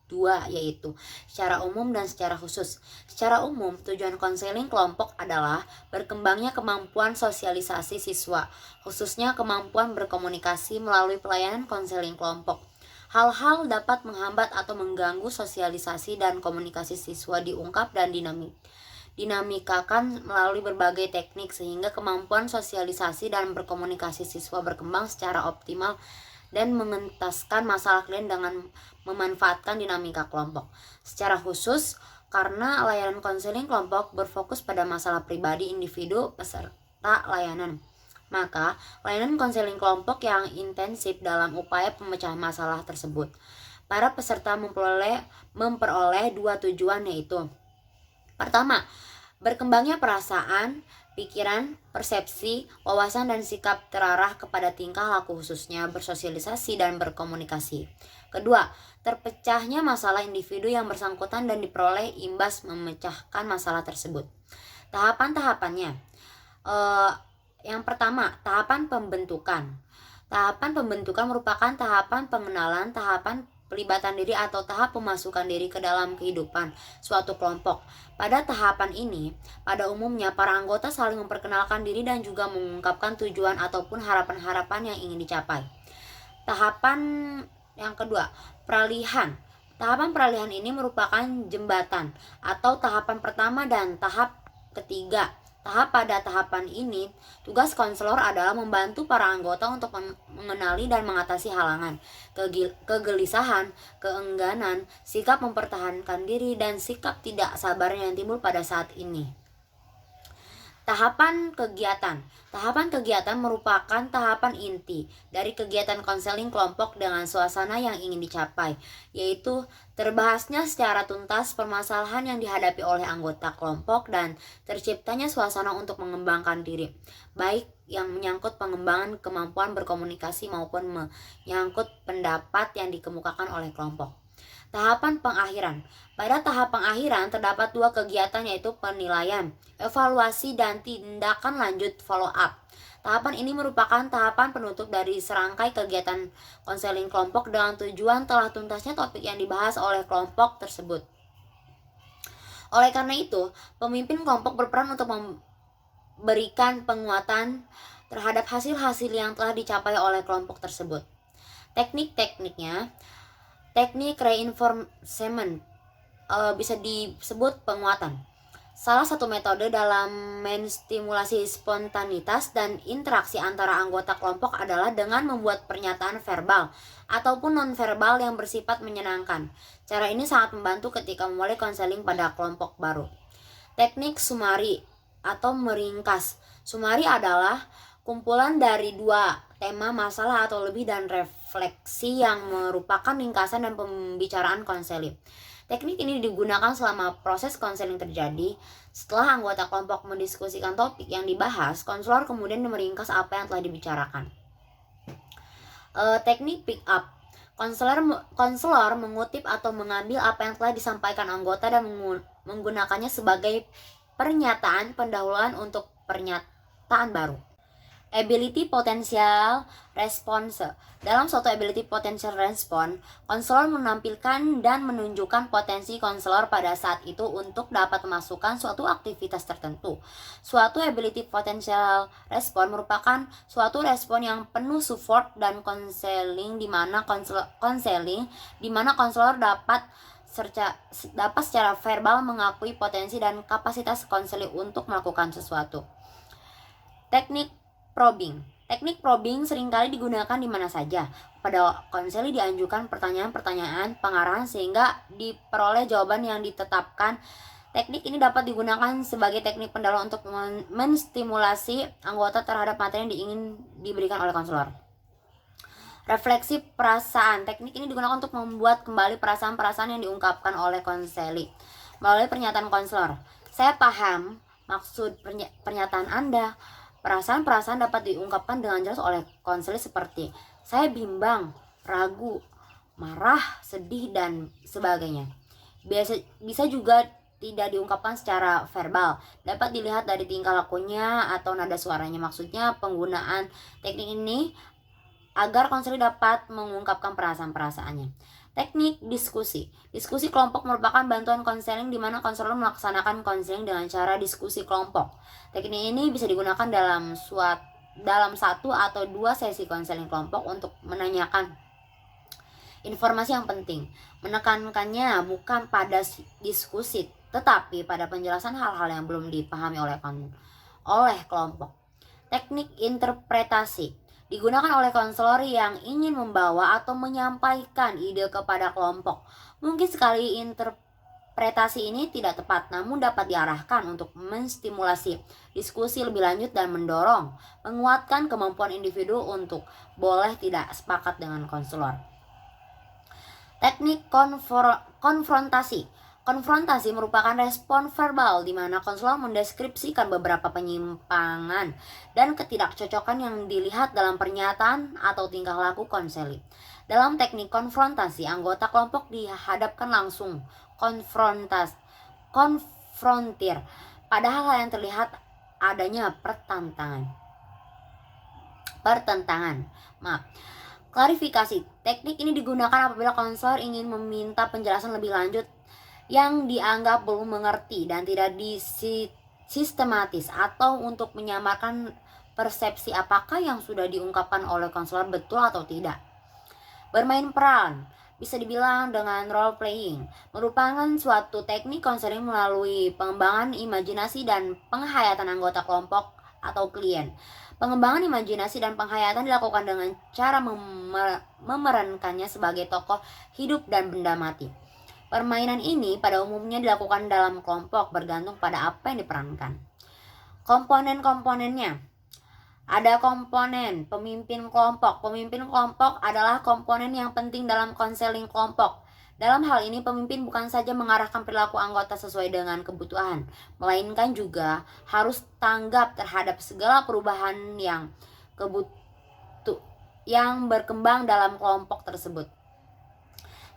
dua, yaitu secara umum dan secara khusus. Secara umum, tujuan konseling kelompok adalah berkembangnya kemampuan sosialisasi siswa, khususnya kemampuan berkomunikasi melalui pelayanan konseling kelompok. Hal-hal dapat menghambat atau mengganggu sosialisasi dan komunikasi siswa diungkap dan dinamikakan melalui berbagai teknik sehingga kemampuan sosialisasi dan berkomunikasi siswa berkembang secara optimal dan mengentaskan masalah klien dengan memanfaatkan dinamika kelompok. Secara khusus, karena layanan konseling kelompok berfokus pada masalah pribadi individu peserta layanan, maka layanan konseling kelompok yang intensif dalam upaya pemecahan masalah tersebut. Para peserta memperoleh dua tujuan, yaitu: pertama, berkembangnya perasaan, pikiran, persepsi, wawasan dan sikap terarah kepada tingkah laku khususnya bersosialisasi dan berkomunikasi. Kedua, terpecahnya masalah individu yang bersangkutan dan diperoleh imbas memecahkan masalah tersebut. Tahapan-tahapannya. Yang pertama, tahapan pembentukan. Tahapan pembentukan merupakan tahapan pengenalan, tahapan pelibatan diri atau tahap pemasukan diri ke dalam kehidupan suatu kelompok. Pada tahapan ini, pada umumnya para anggota saling memperkenalkan diri dan juga mengungkapkan tujuan ataupun harapan-harapan yang ingin dicapai. Tahapan yang kedua, peralihan. Tahapan peralihan ini merupakan jembatan atau tahapan pertama dan tahap ketiga. Pada tahapan ini, tugas konselor adalah membantu para anggota untuk mengenali dan mengatasi halangan, kegelisahan, keengganan, sikap mempertahankan diri, dan sikap tidak sabar yang timbul pada saat ini. Tahapan kegiatan. Tahapan kegiatan merupakan tahapan inti dari kegiatan konseling kelompok dengan suasana yang ingin dicapai, yaitu terbahasnya secara tuntas permasalahan yang dihadapi oleh anggota kelompok dan terciptanya suasana untuk mengembangkan diri, baik yang menyangkut pengembangan kemampuan berkomunikasi maupun menyangkut pendapat yang dikemukakan oleh kelompok. Tahapan pengakhiran. Pada tahap pengakhiran terdapat dua kegiatan, yaitu penilaian, evaluasi, dan tindakan lanjut follow up. Tahapan ini merupakan tahapan penutup dari serangkai kegiatan konseling kelompok dengan tujuan telah tuntasnya topik yang dibahas oleh kelompok tersebut. Oleh karena itu, pemimpin kelompok berperan untuk memberikan penguatan terhadap hasil-hasil yang telah dicapai oleh kelompok tersebut. Teknik-tekniknya. Teknik reinforcement bisa disebut penguatan. Salah satu metode dalam menstimulasi spontanitas dan interaksi antara anggota kelompok adalah dengan membuat pernyataan verbal ataupun nonverbal yang bersifat menyenangkan. Cara ini sangat membantu ketika memulai konseling pada kelompok baru. Teknik sumari atau meringkas. Sumari adalah kumpulan dari dua tema, masalah atau lebih, dan refleksi yang merupakan ringkasan dan pembicaraan konseling. Teknik ini digunakan selama proses konseling terjadi. Setelah anggota kelompok mendiskusikan topik yang dibahas, konselor kemudian meringkas apa yang telah dibicarakan. Teknik pick up. Konselor mengutip atau mengambil apa yang telah disampaikan anggota dan menggunakannya sebagai pernyataan pendahuluan untuk pernyataan baru. Ability potential response. Dalam suatu ability potential response, konselor menampilkan dan menunjukkan potensi konselor pada saat itu untuk dapat memasukkan suatu aktivitas tertentu. Suatu ability potential response merupakan suatu respon yang penuh support dan konseling di mana konselor dapat secara verbal mengakui potensi dan kapasitas konseling untuk melakukan sesuatu. Teknik probing. Teknik probing seringkali digunakan di mana saja. Pada konseling diajukan pertanyaan-pertanyaan pengarahan sehingga diperoleh jawaban yang ditetapkan. Teknik ini dapat digunakan sebagai teknik pendahuluan untuk menstimulasi anggota terhadap materi yang ingin diberikan oleh konselor. Refleksi perasaan. Teknik ini digunakan untuk membuat kembali perasaan-perasaan yang diungkapkan oleh konseling melalui pernyataan konselor. Saya paham maksud pernyataan Anda. Perasaan-perasaan dapat diungkapkan dengan jelas oleh konselor seperti saya bimbang, ragu, marah, sedih, dan sebagainya. Bisa juga tidak diungkapkan secara verbal, dapat dilihat dari tingkah lakunya atau nada suaranya. Maksudnya penggunaan teknik ini agar konselor dapat mengungkapkan perasaan-perasaannya. Teknik diskusi. Diskusi kelompok merupakan bantuan konseling di mana konselor melaksanakan konseling dengan cara diskusi kelompok. Teknik ini bisa digunakan dalam satu atau dua sesi konseling kelompok untuk menanyakan informasi yang penting. Menekankannya bukan pada diskusi, tetapi pada penjelasan hal-hal yang belum dipahami oleh kelompok. Teknik interpretasi digunakan oleh konselor yang ingin membawa atau menyampaikan ide kepada kelompok. Mungkin sekali interpretasi ini tidak tepat, namun dapat diarahkan untuk menstimulasi diskusi lebih lanjut dan menguatkan kemampuan individu untuk boleh tidak sepakat dengan konselor. Teknik konfrontasi. Konfrontasi merupakan respon verbal di mana konselor mendeskripsikan beberapa penyimpangan dan ketidakcocokan yang dilihat dalam pernyataan atau tingkah laku konseling. Dalam teknik konfrontasi, anggota kelompok dihadapkan langsung konfrontir pada hal yang terlihat adanya pertentangan. Klarifikasi. Teknik ini digunakan apabila konselor ingin meminta penjelasan lebih lanjut yang dianggap belum mengerti dan tidak sistematis, atau untuk menyamarkan persepsi apakah yang sudah diungkapkan oleh konselor betul atau tidak. Bermain peran, bisa dibilang dengan role playing, merupakan suatu teknik konseling melalui pengembangan imajinasi dan penghayatan anggota kelompok atau klien. Pengembangan imajinasi dan penghayatan dilakukan dengan cara memerankannya sebagai tokoh hidup dan benda mati. Permainan ini pada umumnya dilakukan dalam kelompok bergantung pada apa yang diperankan. Komponen-komponennya. Ada komponen pemimpin kelompok. Pemimpin kelompok adalah komponen yang penting dalam konseling kelompok. Dalam hal ini pemimpin bukan saja mengarahkan perilaku anggota sesuai dengan kebutuhan, melainkan juga harus tanggap terhadap segala perubahan yang berkembang dalam kelompok tersebut.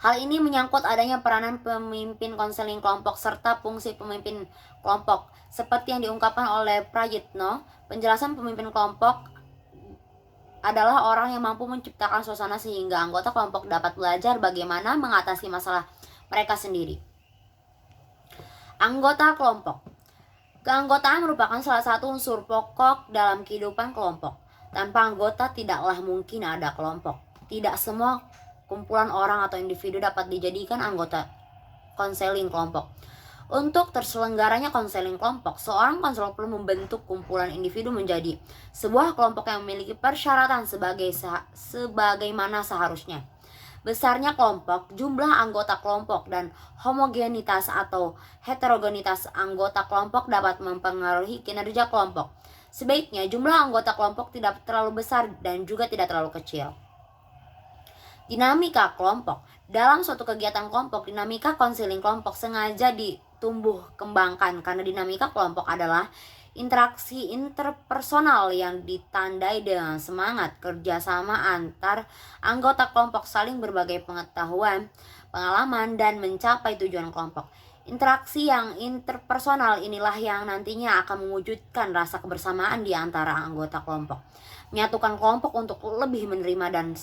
Hal ini menyangkut adanya peranan pemimpin konseling kelompok serta fungsi pemimpin kelompok. Seperti yang diungkapkan oleh Prayitno, penjelasan pemimpin kelompok adalah orang yang mampu menciptakan suasana sehingga anggota kelompok dapat belajar bagaimana mengatasi masalah mereka sendiri. Anggota kelompok. Keanggotaan merupakan salah satu unsur pokok dalam kehidupan kelompok. Tanpa anggota tidaklah mungkin ada kelompok. Tidak semua kumpulan orang atau individu dapat dijadikan anggota konseling kelompok. Untuk terselenggaranya konseling kelompok, seorang konselor perlu membentuk kumpulan individu menjadi sebuah kelompok yang memiliki persyaratan sebagaimana seharusnya. Besarnya kelompok, jumlah anggota kelompok, dan homogenitas atau heterogenitas anggota kelompok dapat mempengaruhi kinerja kelompok. Sebaiknya jumlah anggota kelompok tidak terlalu besar dan juga tidak terlalu kecil. Dinamika kelompok. Dalam suatu kegiatan kelompok, dinamika konseling kelompok sengaja ditumbuh kembangkan karena dinamika kelompok adalah interaksi interpersonal yang ditandai dengan semangat kerjasama antar anggota kelompok saling berbagi pengetahuan, pengalaman, dan mencapai tujuan kelompok. Interaksi yang interpersonal inilah yang nantinya akan mewujudkan rasa kebersamaan di antara anggota kelompok, menyatukan kelompok untuk lebih menerima dan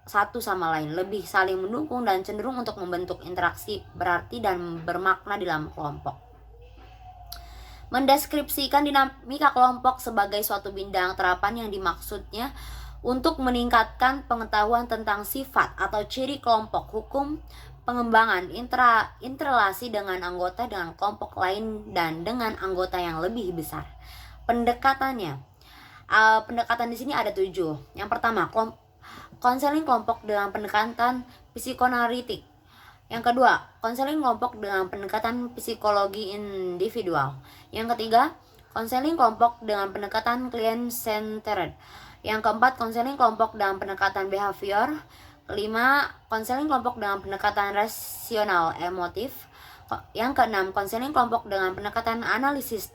satu sama lain, lebih saling mendukung dan cenderung untuk membentuk interaksi berarti dan bermakna di dalam kelompok. Mendeskripsikan dinamika kelompok sebagai suatu bidang terapan yang dimaksudnya untuk meningkatkan pengetahuan tentang sifat atau ciri kelompok, hukum, pengembangan, interrelasi dengan anggota dengan kelompok lain dan dengan anggota yang lebih besar. Pendekatannya. Pendekatan di sini ada 7. Yang pertama, konseling kelompok dengan pendekatan psikoanalitik. Yang kedua, konseling kelompok dengan pendekatan psikologi individual. Yang ketiga, konseling kelompok dengan pendekatan client-centered. Yang keempat, konseling kelompok dengan pendekatan behavior. Kelima, konseling kelompok dengan pendekatan rasional emotif. Yang keenam, konseling kelompok dengan pendekatan analisis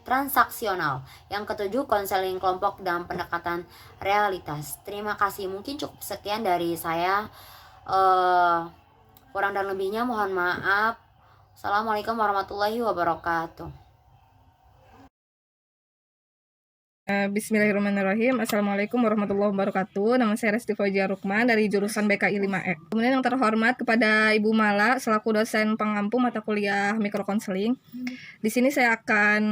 transaksional. Yang ketujuh, konseling kelompok dengan pendekatan realitas. Terima kasih, mungkin cukup sekian dari saya. Kurang dan lebihnya mohon maaf. Assalamualaikum warahmatullahi wabarakatuh. Bismillahirrahmanirrahim. Assalamualaikum warahmatullahi wabarakatuh. Nama saya Resti Fauzia Rukman dari jurusan BKI 5E. Kemudian yang terhormat kepada Ibu Mala selaku dosen pengampu mata kuliah mikrokonseling. Di sini saya akan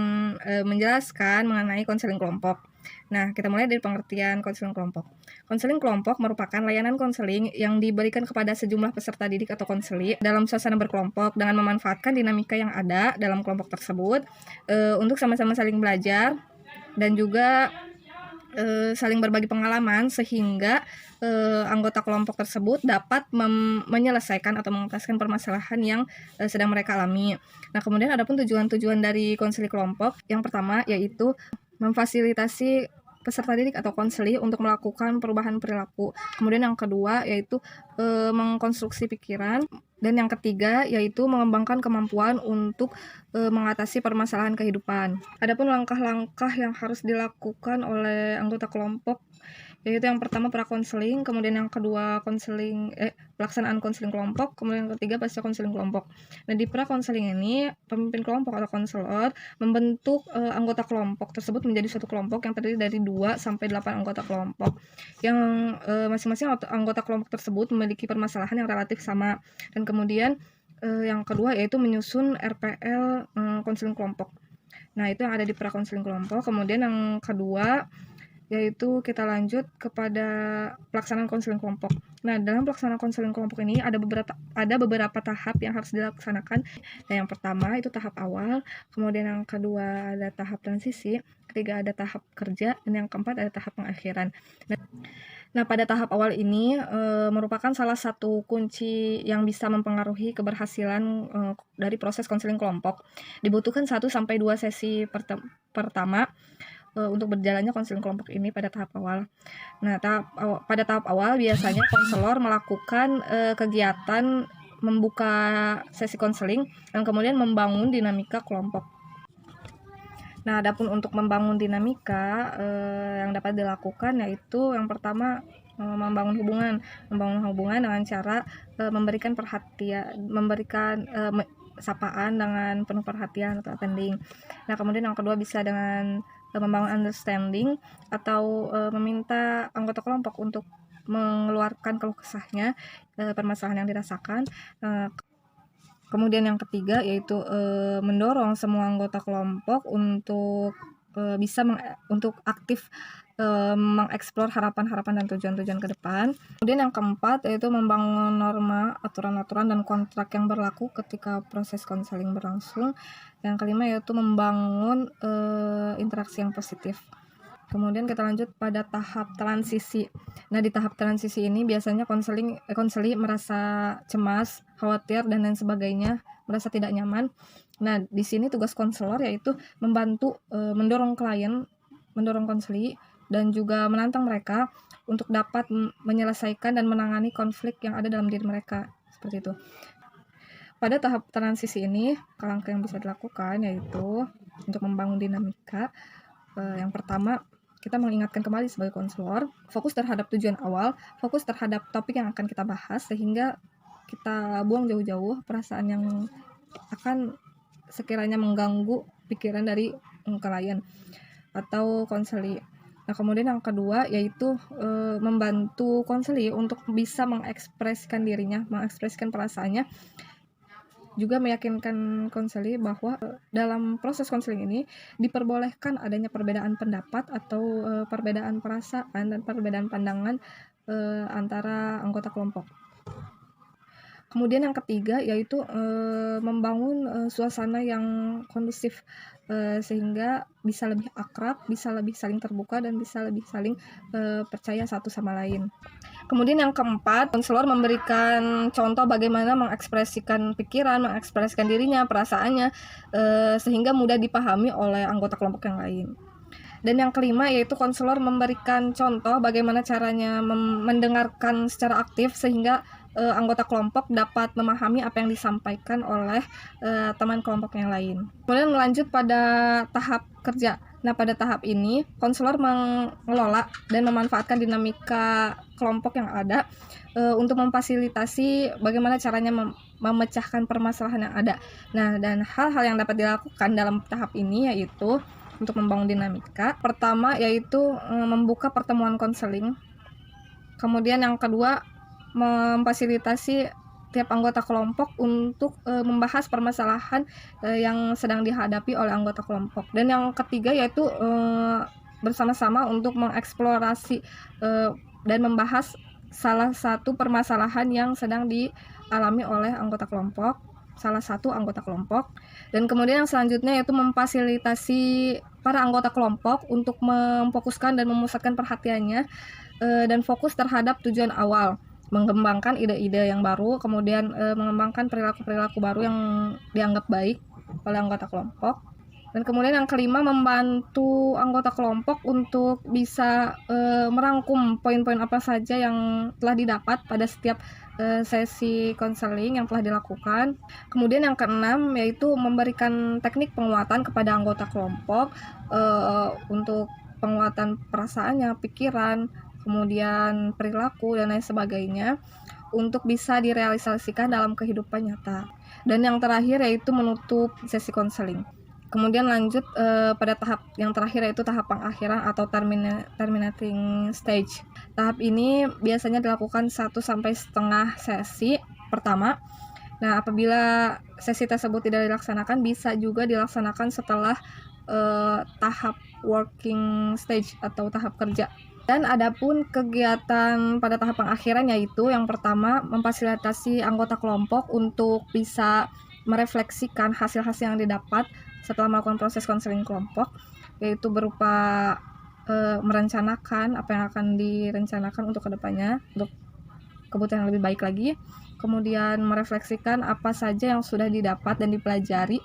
menjelaskan mengenai konseling kelompok. Nah, kita mulai dari pengertian konseling kelompok. Konseling kelompok merupakan layanan konseling yang diberikan kepada sejumlah peserta didik atau konseli dalam suasana berkelompok dengan memanfaatkan dinamika yang ada dalam kelompok tersebut untuk sama-sama saling belajar dan juga saling berbagi pengalaman sehingga anggota kelompok tersebut dapat menyelesaikan atau mengentaskan permasalahan yang sedang mereka alami. Nah, kemudian adapun tujuan-tujuan dari konseling kelompok, yang pertama yaitu memfasilitasi peserta didik atau konseli untuk melakukan perubahan perilaku. Kemudian yang kedua yaitu mengkonstruksi pikiran, dan yang ketiga yaitu mengembangkan kemampuan untuk mengatasi permasalahan kehidupan. Adapun langkah-langkah yang harus dilakukan oleh anggota kelompok yaitu yang pertama prakonseling, kemudian yang kedua pelaksanaan konseling kelompok, kemudian yang ketiga pasca konseling kelompok. Nah, di prakonseling ini pemimpin kelompok atau konselor membentuk anggota kelompok tersebut menjadi suatu kelompok yang terdiri dari 2 sampai 8 anggota kelompok yang masing-masing anggota kelompok tersebut memiliki permasalahan yang relatif sama. Dan kemudian yang kedua yaitu menyusun RPL konseling kelompok. Nah, itu yang ada di prakonseling kelompok. Kemudian yang kedua yaitu kita lanjut kepada pelaksanaan konseling kelompok. Nah, dalam pelaksanaan konseling kelompok ini ada beberapa tahap yang harus dilaksanakan. Nah, yang pertama itu tahap awal, kemudian yang kedua ada tahap transisi, ketiga ada tahap kerja, dan yang keempat ada tahap pengakhiran. Nah, pada tahap awal ini merupakan salah satu kunci yang bisa mempengaruhi keberhasilan dari proses konseling kelompok. Dibutuhkan 1 sampai 2 sesi pertama untuk berjalannya konseling kelompok ini pada tahap awal. Nah, pada tahap awal biasanya konselor melakukan kegiatan membuka sesi konseling dan kemudian membangun dinamika kelompok. Nah, adapun untuk membangun dinamika yang dapat dilakukan yaitu yang pertama membangun hubungan dengan cara memberikan perhatian, sapaan dengan penuh perhatian atau attending. Nah, kemudian yang kedua bisa dengan membangun understanding atau meminta anggota kelompok untuk mengeluarkan keluh kesahnya, permasalahan yang dirasakan. Kemudian yang ketiga yaitu mendorong semua anggota kelompok untuk bisa untuk aktif mengeksplor harapan-harapan dan tujuan-tujuan ke depan. Kemudian yang keempat yaitu membangun norma, aturan-aturan dan kontrak yang berlaku ketika proses konseling berlangsung. Yang kelima yaitu membangun interaksi yang positif. Kemudian kita lanjut pada tahap transisi. Nah, di tahap transisi ini biasanya konseli merasa cemas, khawatir dan lain sebagainya, merasa tidak nyaman. Nah, di sini tugas konselor yaitu membantu mendorong klien, mendorong konseli dan juga menantang mereka untuk dapat menyelesaikan dan menangani konflik yang ada dalam diri mereka, seperti itu. Pada tahap transisi ini, langkah yang bisa dilakukan yaitu untuk membangun dinamika. Yang pertama, kita mengingatkan kembali sebagai konselor, fokus terhadap tujuan awal, fokus terhadap topik yang akan kita bahas, sehingga kita buang jauh-jauh perasaan yang akan sekiranya mengganggu pikiran dari klien atau konseli. Nah, kemudian yang kedua yaitu membantu konseli untuk bisa mengekspresikan dirinya, mengekspresikan perasaannya, juga meyakinkan konseli bahwa dalam proses konseling ini diperbolehkan adanya perbedaan pendapat atau perbedaan perasaan dan perbedaan pandangan antara anggota kelompok. Kemudian yang ketiga yaitu membangun suasana yang kondusif sehingga bisa lebih akrab, bisa lebih saling terbuka dan bisa lebih saling percaya satu sama lain. Kemudian yang keempat, konselor memberikan contoh bagaimana mengekspresikan pikiran, mengekspresikan dirinya, perasaannya sehingga mudah dipahami oleh anggota kelompok yang lain. Dan yang kelima yaitu konselor memberikan contoh bagaimana caranya mendengarkan secara aktif sehingga anggota kelompok dapat memahami apa yang disampaikan oleh teman kelompok yang lain. Kemudian lanjut pada tahap kerja. Nah, pada tahap ini konselor mengelola dan memanfaatkan dinamika kelompok yang ada untuk memfasilitasi bagaimana caranya memecahkan permasalahan yang ada. Nah, dan hal-hal yang dapat dilakukan dalam tahap ini yaitu untuk membangun dinamika. Pertama yaitu membuka pertemuan konseling. Kemudian yang kedua, memfasilitasi tiap anggota kelompok untuk membahas permasalahan yang sedang dihadapi oleh anggota kelompok. Dan yang ketiga yaitu bersama-sama untuk mengeksplorasi dan membahas salah satu permasalahan yang sedang dialami oleh anggota kelompok, salah satu anggota kelompok. Dan kemudian yang selanjutnya yaitu memfasilitasi para anggota kelompok untuk memfokuskan dan memusatkan perhatiannya dan fokus terhadap tujuan awal, mengembangkan ide-ide yang baru, kemudian mengembangkan perilaku-perilaku baru yang dianggap baik oleh anggota kelompok. Dan kemudian yang kelima, membantu anggota kelompok untuk bisa merangkum poin-poin apa saja yang telah didapat pada setiap sesi konseling yang telah dilakukan. Kemudian yang keenam yaitu memberikan teknik penguatan kepada anggota kelompok untuk penguatan perasaannya, pikiran, kemudian perilaku dan lain sebagainya untuk bisa direalisasikan dalam kehidupan nyata. Dan yang terakhir yaitu menutup sesi konseling. Kemudian lanjut pada tahap yang terakhir yaitu tahap pengakhiran atau terminating stage. Tahap ini biasanya dilakukan 1 sampai setengah sesi pertama. Nah, apabila sesi tersebut tidak dilaksanakan, bisa juga dilaksanakan setelah tahap working stage atau tahap kerja. Dan adapun kegiatan pada tahap pengakhiran yaitu yang pertama, memfasilitasi anggota kelompok untuk bisa merefleksikan hasil-hasil yang didapat setelah melakukan proses konseling kelompok, yaitu berupa merencanakan apa yang akan direncanakan untuk kedepannya, untuk kebutuhan yang lebih baik lagi. Kemudian merefleksikan apa saja yang sudah didapat dan dipelajari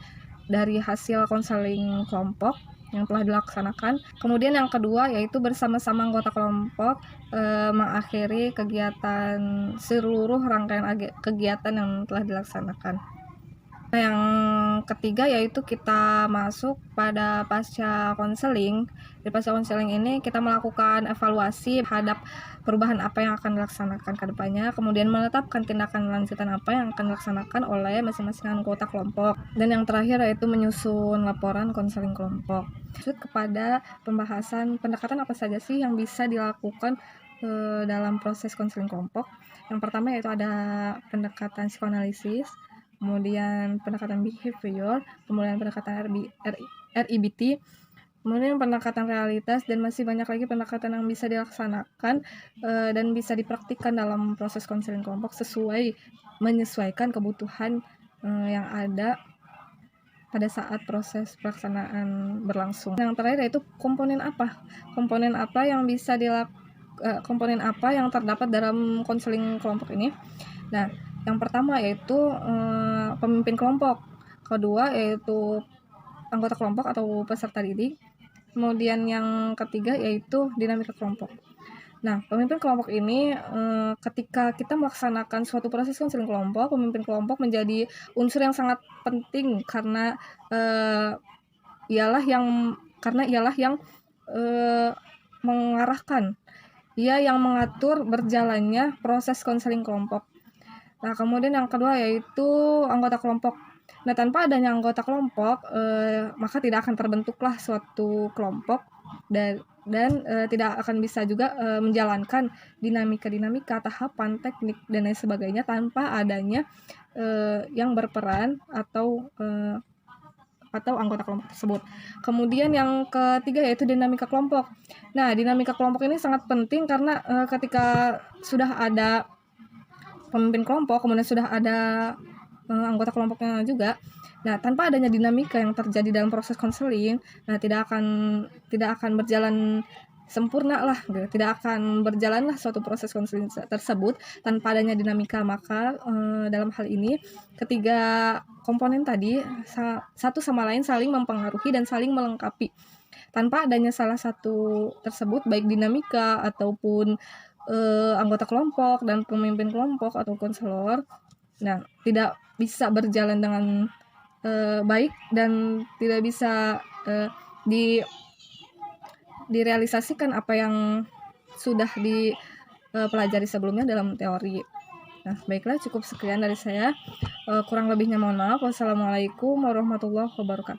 dari hasil konseling kelompok yang telah dilaksanakan. Kemudian yang kedua yaitu bersama-sama anggota kelompok mengakhiri kegiatan seluruh rangkaian kegiatan yang telah dilaksanakan. Nah, yang ketiga yaitu kita masuk pada pasca konseling. Di pasca konseling ini kita melakukan evaluasi terhadap perubahan apa yang akan dilaksanakan ke depannya, kemudian menetapkan tindakan lanjutan apa yang akan dilaksanakan oleh masing-masing anggota kelompok. Dan yang terakhir yaitu menyusun laporan konseling kelompok. Lanjut kepada pembahasan pendekatan apa saja sih yang bisa dilakukan dalam proses konseling kelompok. Yang pertama yaitu ada pendekatan psikoanalisis, kemudian pendekatan behavior, kemudian pendekatan RIBT, kemudian pendekatan realitas, dan masih banyak lagi pendekatan yang bisa dilaksanakan dan bisa dipraktikkan dalam proses konseling kelompok menyesuaikan kebutuhan yang ada pada saat proses pelaksanaan berlangsung. Yang terakhir yaitu komponen apa yang bisa komponen apa yang terdapat dalam konseling kelompok ini. Nah, yang pertama yaitu pemimpin kelompok, kedua yaitu anggota kelompok atau peserta didik, kemudian yang ketiga yaitu dinamika kelompok. Nah, pemimpin kelompok ini ketika kita melaksanakan suatu proses konseling kelompok, pemimpin kelompok menjadi unsur yang sangat penting karena ialah yang mengarahkan, ia yang mengatur berjalannya proses konseling kelompok. Nah, kemudian yang kedua yaitu anggota kelompok. Nah, tanpa adanya anggota kelompok, maka tidak akan terbentuklah suatu kelompok dan tidak akan bisa juga menjalankan dinamika tahapan, teknik dan lain sebagainya tanpa adanya yang berperan atau anggota kelompok tersebut. Kemudian yang ketiga yaitu dinamika kelompok. Nah, dinamika kelompok ini sangat penting karena ketika sudah ada pemimpin kelompok, kemudian sudah ada anggota kelompoknya juga. Nah, tanpa adanya dinamika yang terjadi dalam proses konseling, nah tidak akan berjalan sempurna lah, gitu. Tidak akan berjalanlah suatu proses konseling tersebut tanpa adanya dinamika. Maka dalam hal ini ketiga komponen tadi satu sama lain saling mempengaruhi dan saling melengkapi. Tanpa adanya salah satu tersebut, baik dinamika ataupun anggota kelompok dan pemimpin kelompok atau konselor, nah tidak bisa berjalan dengan baik dan tidak bisa direalisasikan apa yang sudah dipelajari sebelumnya dalam teori. Nah, baiklah, cukup sekian dari saya. Kurang lebihnya mohon maaf. Wassalamualaikum warahmatullahi wabarakatuh.